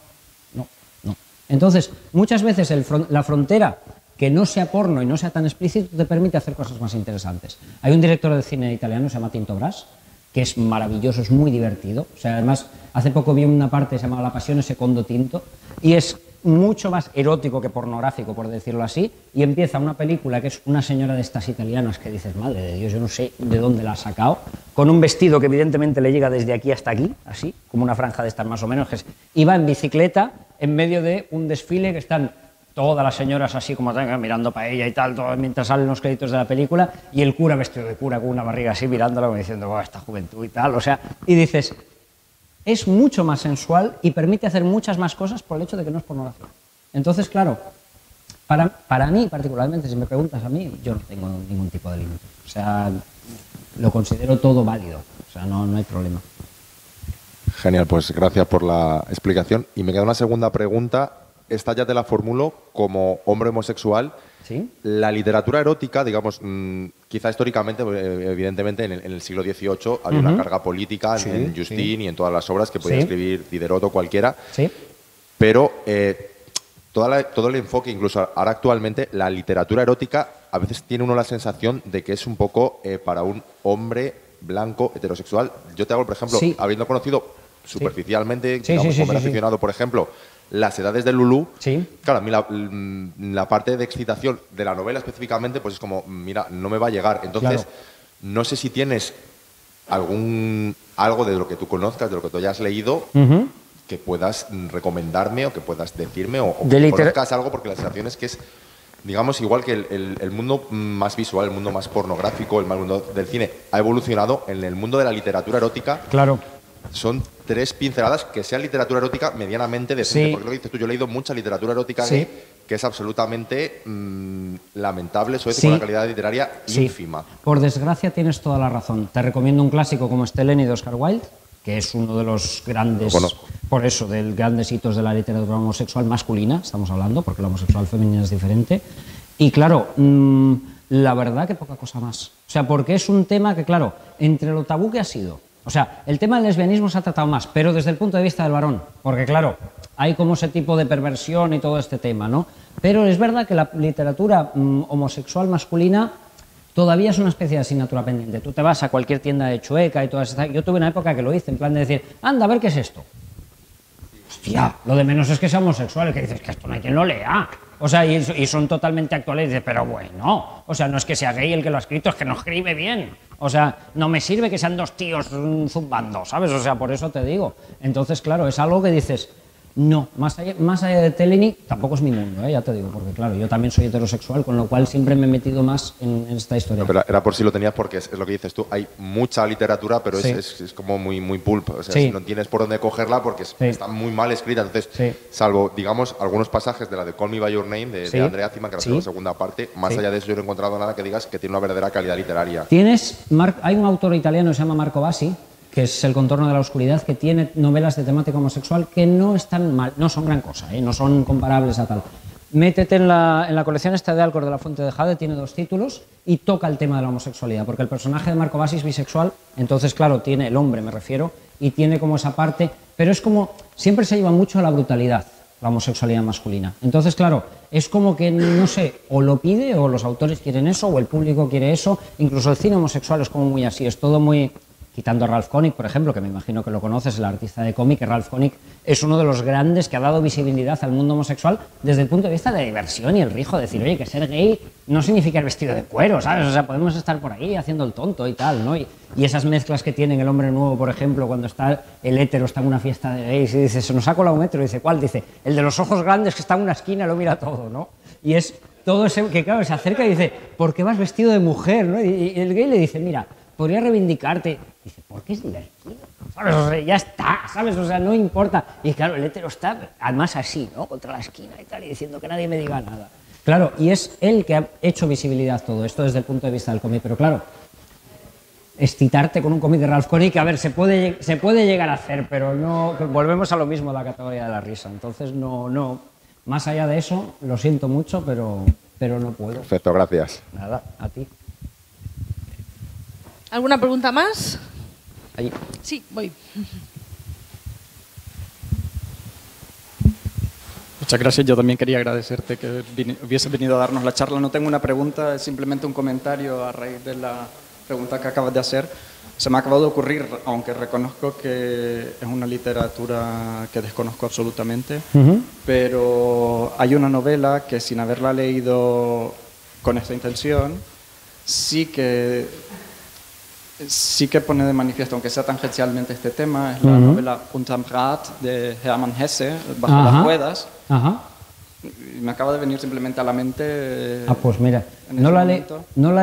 Entonces, muchas veces la frontera que no sea porno y no sea tan explícito te permite hacer cosas más interesantes. Hay un director de cine italiano, se llama Tinto Brass, que es maravilloso, es muy divertido. O sea, además, hace poco vi una parte que se llama La Pasione secondo Tinto, y es mucho más erótico que pornográfico, por decirlo así, y empieza una película que es una señora de estas italianas que dices, madre de Dios, yo no sé de dónde la ha sacado, con un vestido que evidentemente le llega desde aquí hasta aquí, así, como una franja de estas más o menos, y va en bicicleta en medio de un desfile que están todas las señoras así como mirando para ella y tal, todo, mientras salen los créditos de la película, y el cura vestido de cura con una barriga así mirándola como diciendo, oh, esta juventud y tal, o sea, y dices, es mucho más sensual y permite hacer muchas más cosas por el hecho de que no es pornografía. Entonces, claro, para mí particularmente, si me preguntas a mí, yo no tengo ningún tipo de límite. O sea, lo considero todo válido, o sea, no hay problema. Genial, pues gracias por la explicación. Y me queda una segunda pregunta. Esta ya te la formulo como hombre homosexual. ¿Sí? La literatura erótica, digamos, quizá históricamente, evidentemente, en el siglo XVIII había una carga política en Justin y en todas las obras que podía escribir Diderot o cualquiera. Sí. Pero todo el enfoque, incluso ahora actualmente, la literatura erótica, a veces tiene uno la sensación de que es un poco para un hombre blanco, heterosexual. Yo te hago, por ejemplo, habiendo conocido superficialmente, digamos, como aficionado, por ejemplo, Las edades de Lulú, claro, a mí la parte de excitación de la novela específicamente, pues es como, mira, no me va a llegar. Entonces, no sé si tienes algo de lo que tú conozcas, de lo que tú hayas leído, que puedas recomendarme o que puedas decirme, o que conozcas algo, porque la sensación es que es, digamos, igual que el mundo más visual, el mundo más pornográfico, el mundo del cine, ha evolucionado. En el mundo de la literatura erótica, son 3 pinceladas que sean literatura erótica medianamente decente. Porque lo que dices tú, yo he leído mucha literatura erótica que es absolutamente lamentable, sobre todo con una calidad literaria ínfima. Por desgracia tienes toda la razón. Te recomiendo un clásico como Stelleni de Oscar Wilde, que es uno de los grandes, por eso, de grandes hitos de la literatura homosexual masculina, estamos hablando, porque la homosexual femenina es diferente. Y claro, la verdad que poca cosa más. O sea, porque es un tema que, claro, entre lo tabú que ha sido, o sea, el tema del lesbianismo se ha tratado más, pero desde el punto de vista del varón, porque claro, hay como ese tipo de perversión y todo este tema, ¿no? Pero es verdad que la literatura homosexual masculina todavía es una especie de asignatura pendiente. Tú te vas a cualquier tienda de Chueca y todas estas... Yo tuve una época que lo hice, en plan de decir, anda, a ver qué es esto. Hostia, lo de menos es que sea homosexual, que dices que esto no hay quien lo lea. O sea, y son totalmente actuales. Y dices, pero bueno, o sea, no es que sea gay el que lo ha escrito, es que no escribe bien. O sea, no me sirve que sean dos tíos zumbando, ¿sabes? O sea, por eso te digo. Entonces, claro, es algo que dices, no, más allá de Telenik, tampoco es mi mundo, ya te digo, porque claro, yo también soy heterosexual, con lo cual siempre me he metido más en esta historia. Pero era por si lo tenías, porque es lo que dices tú, hay mucha literatura, pero sí, es como muy pulp, o sea, sí, no tienes por dónde cogerla porque está muy mal escrita, entonces, salvo, digamos, algunos pasajes de la de Call Me By Your Name, de Andrea Ziman, que era la segunda parte, más allá de eso yo no he encontrado nada que digas que tiene una verdadera calidad literaria. Hay un autor italiano que se llama Marco Bassi, que es El contorno de la oscuridad, que tiene novelas de temática homosexual que no están mal, no son gran cosa, no son comparables a tal. Métete en la colección esta de Alcor de la Fuente de Jade, tiene 2 títulos y toca el tema de la homosexualidad, porque el personaje de Marco Bassi es bisexual, entonces claro, tiene el hombre, me refiero, y tiene como esa parte, pero es como, siempre se lleva mucho a la brutalidad, la homosexualidad masculina. Entonces, claro, es como que, no sé, o lo pide, o los autores quieren eso, o el público quiere eso, incluso el cine homosexual es como muy así, es todo muy... Quitando a Ralph Koenig, por ejemplo, que me imagino que lo conoces, el artista de cómic, que Ralph Koenig es uno de los grandes que ha dado visibilidad al mundo homosexual desde el punto de vista de diversión y el rijo, de decir, oye, que ser gay no significa ir vestido de cuero, ¿sabes? O sea, podemos estar por ahí haciendo el tonto y tal, ¿no? Y esas mezclas que tiene El Hombre Nuevo, por ejemplo, cuando está el hétero, está en una fiesta de gays y dice, se nos ha colado un hétero, y dice, ¿cuál? Dice, el de los ojos grandes que está en una esquina, lo mira todo, ¿no? Y es todo ese que, claro, se acerca y dice, ¿por qué vas vestido de mujer? ¿No? Y el gay le dice, mira, podría reivindicarte. Dice, porque es divertido, ¿sabes? O sea, ya está, ¿sabes? O sea, no importa. Y claro, el hétero está, además así, ¿no? Contra la esquina y tal, y diciendo que nadie me diga nada. Claro, y es él que ha hecho visibilidad todo esto desde el punto de vista del cómic, pero claro, excitarte con un cómic de Ralph Koenig, a ver, se puede llegar a hacer, pero no, volvemos a lo mismo, la categoría de la risa. Entonces, no, más allá de eso, lo siento mucho, pero no puedo. Perfecto, gracias. Nada, a ti. ¿Alguna pregunta más? Allí. Sí, voy. Muchas gracias. Yo también quería agradecerte que hubieses venido a darnos la charla. No tengo una pregunta, es simplemente un comentario a raíz de la pregunta que acabas de hacer. Se me ha acabado de ocurrir, aunque reconozco que es una literatura que desconozco absolutamente, pero hay una novela que, sin haberla leído con esta intención, sí que pone de manifiesto, aunque sea tangencialmente este tema, es la novela Unterm Rad de Hermann Hesse, Bajo las ruedas. Y me acaba de venir simplemente a la mente. Pues mira, no la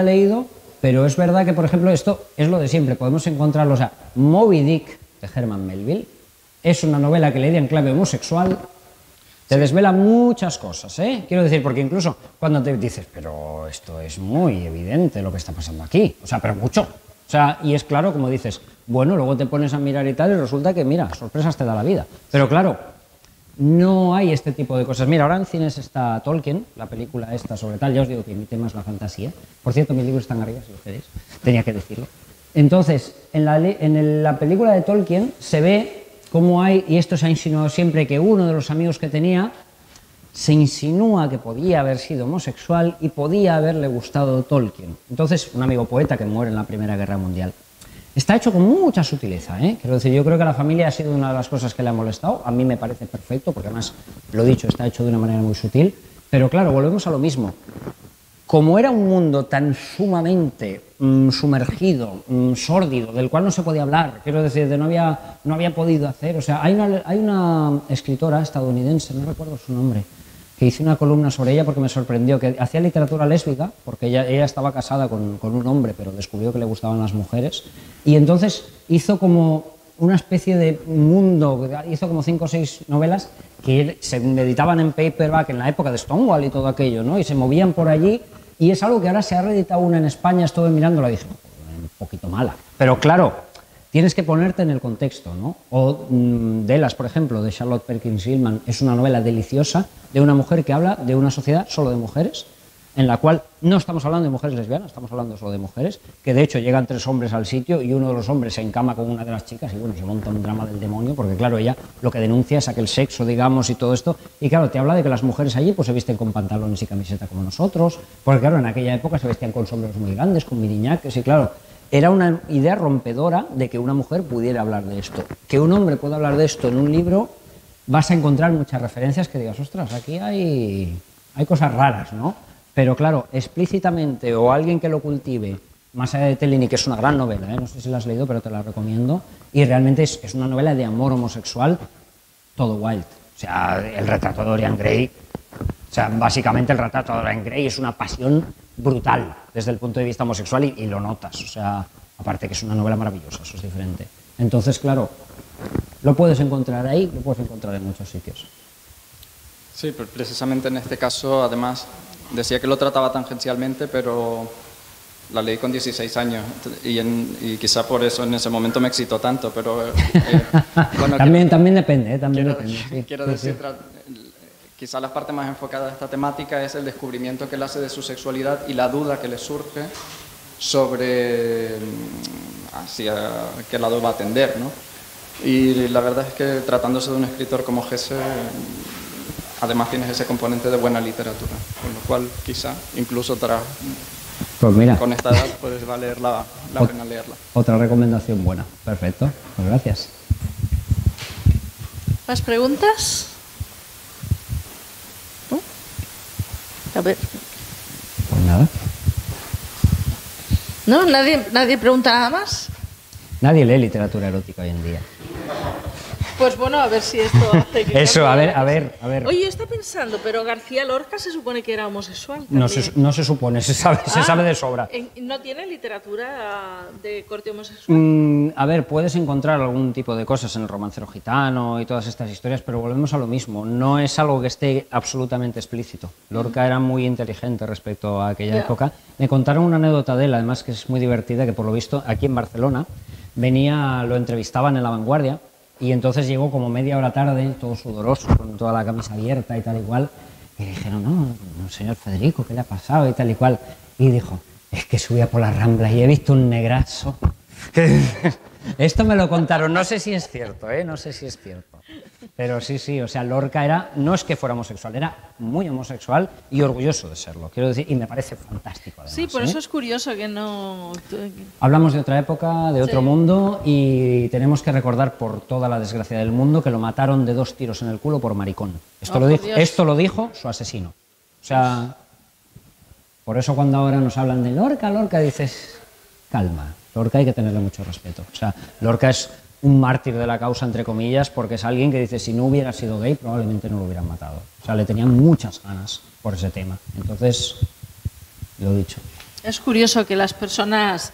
he leído, pero es verdad que, por ejemplo, esto es lo de siempre, podemos encontrarlo, o sea, Moby Dick de Herman Melville es una novela que leída en clave homosexual, te desvela muchas cosas, ¿eh? Quiero decir, porque incluso cuando te dices, pero esto es muy evidente lo que está pasando aquí, o sea, pero mucho. O sea, y es claro, como dices, bueno, luego te pones a mirar y tal, y resulta que, mira, sorpresas te da la vida. Pero claro, no hay este tipo de cosas. Mira, ahora en cines está Tolkien, la película esta sobre tal, ya os digo que mi tema es la fantasía. Por cierto, mis libros están arriba, si los queréis, tenía que decirlo. Entonces, en la película de Tolkien se ve cómo hay, y esto se ha insinuado siempre, que uno de los amigos que tenía se insinúa que podía haber sido homosexual y podía haberle gustado Tolkien. Entonces, un amigo poeta que muere en la Primera Guerra Mundial. Está hecho con mucha sutileza, ¿eh? Quiero decir, yo creo que a la familia ha sido una de las cosas que le ha molestado. A mí me parece perfecto, porque además, lo dicho, está hecho de una manera muy sutil. Pero claro, volvemos a lo mismo. Como era un mundo tan sumamente sumergido, sórdido, del cual no se podía hablar, quiero decir, no había podido hacer. O sea, hay una escritora estadounidense, no recuerdo su nombre, que hice una columna sobre ella porque me sorprendió, que hacía literatura lésbica, porque ella estaba casada con un hombre, pero descubrió que le gustaban las mujeres, y entonces hizo como una especie de mundo, hizo como 5 o 6 novelas que se editaban en paperback en la época de Stonewall y todo aquello, ¿no? Y se movían por allí, y es algo que ahora se ha reeditado una en España, estuve mirándola y dije, un poquito mala, pero claro, tienes que ponerte en el contexto, ¿no? O Delas, por ejemplo, de Charlotte Perkins Gilman, es una novela deliciosa de una mujer que habla de una sociedad solo de mujeres, en la cual no estamos hablando de mujeres lesbianas, estamos hablando solo de mujeres, que de hecho llegan 3 hombres al sitio y uno de los hombres se encama con una de las chicas y bueno, se monta un drama del demonio, porque claro, ella lo que denuncia es aquel sexo, digamos, y todo esto, y claro, te habla de que las mujeres allí pues se visten con pantalones y camiseta como nosotros, porque claro, en aquella época se vestían con sombreros muy grandes, con miriñaques, y claro, era una idea rompedora de que una mujer pudiera hablar de esto. Que un hombre pueda hablar de esto en un libro, vas a encontrar muchas referencias que digas, ostras, aquí hay hay cosas raras, ¿no? Pero claro, explícitamente o alguien que lo cultive, más allá de Tellini, que es una gran novela, no sé si la has leído, pero te la recomiendo, y realmente es una novela de amor homosexual, todo Wilde. O sea, el retrato de Dorian Gray, o sea, básicamente el retrato de Dorian Gray es una pasión brutal desde el punto de vista homosexual y lo notas, o sea, aparte que es una novela maravillosa, eso es diferente. Entonces, claro, lo puedes encontrar ahí, lo puedes encontrar en muchos sitios. Sí, pero precisamente en este caso, además, decía que lo trataba tangencialmente, pero la leí con 16 años y quizá por eso en ese momento me excitó tanto, pero... bueno, también depende, quiero decir, quizá la parte más enfocada de esta temática es el descubrimiento que él hace de su sexualidad y la duda que le surge sobre hacia qué lado va a tender, ¿no? Y la verdad es que tratándose de un escritor como Hesse, además tienes ese componente de buena literatura, con lo cual quizá incluso pues mira, con esta edad puedes valer la pena leerla. Otra recomendación buena, perfecto, pues gracias. ¿Más preguntas? ¿No? A ver. Pues nada. ¿No? ¿Nadie pregunta nada más? Nadie lee literatura erótica hoy en día. Pues bueno, a ver si esto hace que... Eso, a ver. Oye, yo estaba pensando, pero García Lorca se supone que era homosexual No también. se supone, se sabe de sobra. ¿No tiene literatura de corte homosexual? A ver, puedes encontrar algún tipo de cosas en el Romancero Gitano y todas estas historias, pero volvemos a lo mismo. No es algo que esté absolutamente explícito. Lorca era muy inteligente respecto a aquella época. Me contaron una anécdota de él, además que es muy divertida, que por lo visto aquí en Barcelona lo entrevistaban en La Vanguardia, y entonces llegó como media hora tarde, todo sudoroso, con toda la camisa abierta y tal y cual, y le dijeron, no, señor Federico, ¿qué le ha pasado? Y tal y cual. Y dijo, es que subía por la Rambla y he visto un negrazo. Esto me lo contaron, no sé si es cierto, no sé si es cierto. Pero sí, o sea, Lorca no es que fuera homosexual, era muy homosexual y orgulloso de serlo, quiero decir, y me parece fantástico además. Sí, por eso es curioso que no... Hablamos de otra época, de otro mundo, y tenemos que recordar por toda la desgracia del mundo que lo mataron de 2 tiros en el culo por maricón. Esto lo dijo su asesino. O sea, por eso cuando ahora nos hablan de Lorca, dices, calma, Lorca hay que tenerle mucho respeto. O sea, Lorca es un mártir de la causa, entre comillas, porque es alguien que dice, si no hubiera sido gay, probablemente no lo hubieran matado. O sea, le tenían muchas ganas por ese tema. Entonces, lo he dicho. Es curioso que las personas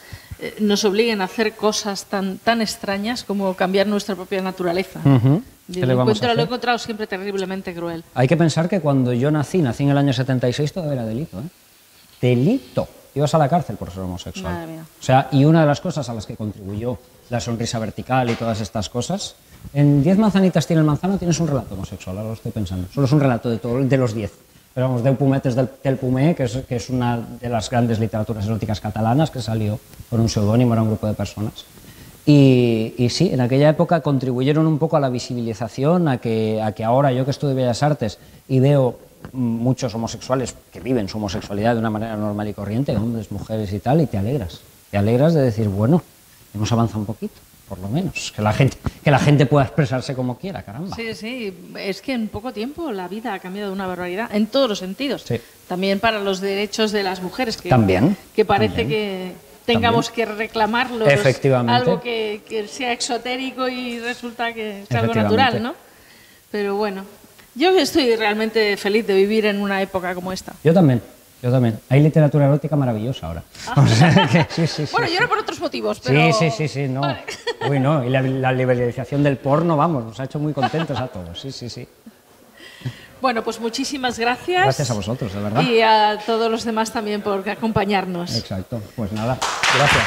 nos obliguen a hacer cosas tan extrañas como cambiar nuestra propia naturaleza. Lo he encontrado siempre terriblemente cruel. Hay que pensar que cuando yo nací en el año 76, todavía era delito, Delito. Ibas a la cárcel por ser homosexual. Madre mía. O sea, y una de las cosas a las que contribuyó la sonrisa vertical y todas estas cosas, en 10 manzanitas tiene el manzano tienes un relato homosexual, ahora lo estoy pensando. Solo es un relato de los 10. Pero vamos, Deu Pumetes del Pumé, que es una de las grandes literaturas eróticas catalanas, que salió por un seudónimo, era un grupo de personas. Y sí, en aquella época contribuyeron un poco a la visibilización, a que ahora yo que estudio Bellas Artes y veo muchos homosexuales que viven su homosexualidad de una manera normal y corriente, hombres, mujeres y tal, y te alegras de decir, bueno, hemos avanzado un poquito, por lo menos, que la gente pueda expresarse como quiera, caramba. Sí, es que en poco tiempo la vida ha cambiado de una barbaridad, en todos los sentidos. Sí. También para los derechos de las mujeres, que parece que tengamos que reclamarlos, algo que sea exotérico y resulta que es algo natural, ¿no? Pero bueno, yo estoy realmente feliz de vivir en una época como esta. Yo también. Hay literatura erótica maravillosa ahora. O sea que, sí. Bueno, yo era por otros motivos, pero... Sí, no. Vale. Uy, no, y la liberalización del porno, vamos, nos ha hecho muy contentos a todos, sí. Bueno, pues muchísimas gracias. Gracias a vosotros, de verdad. Y a todos los demás también por acompañarnos. Exacto, pues nada, gracias.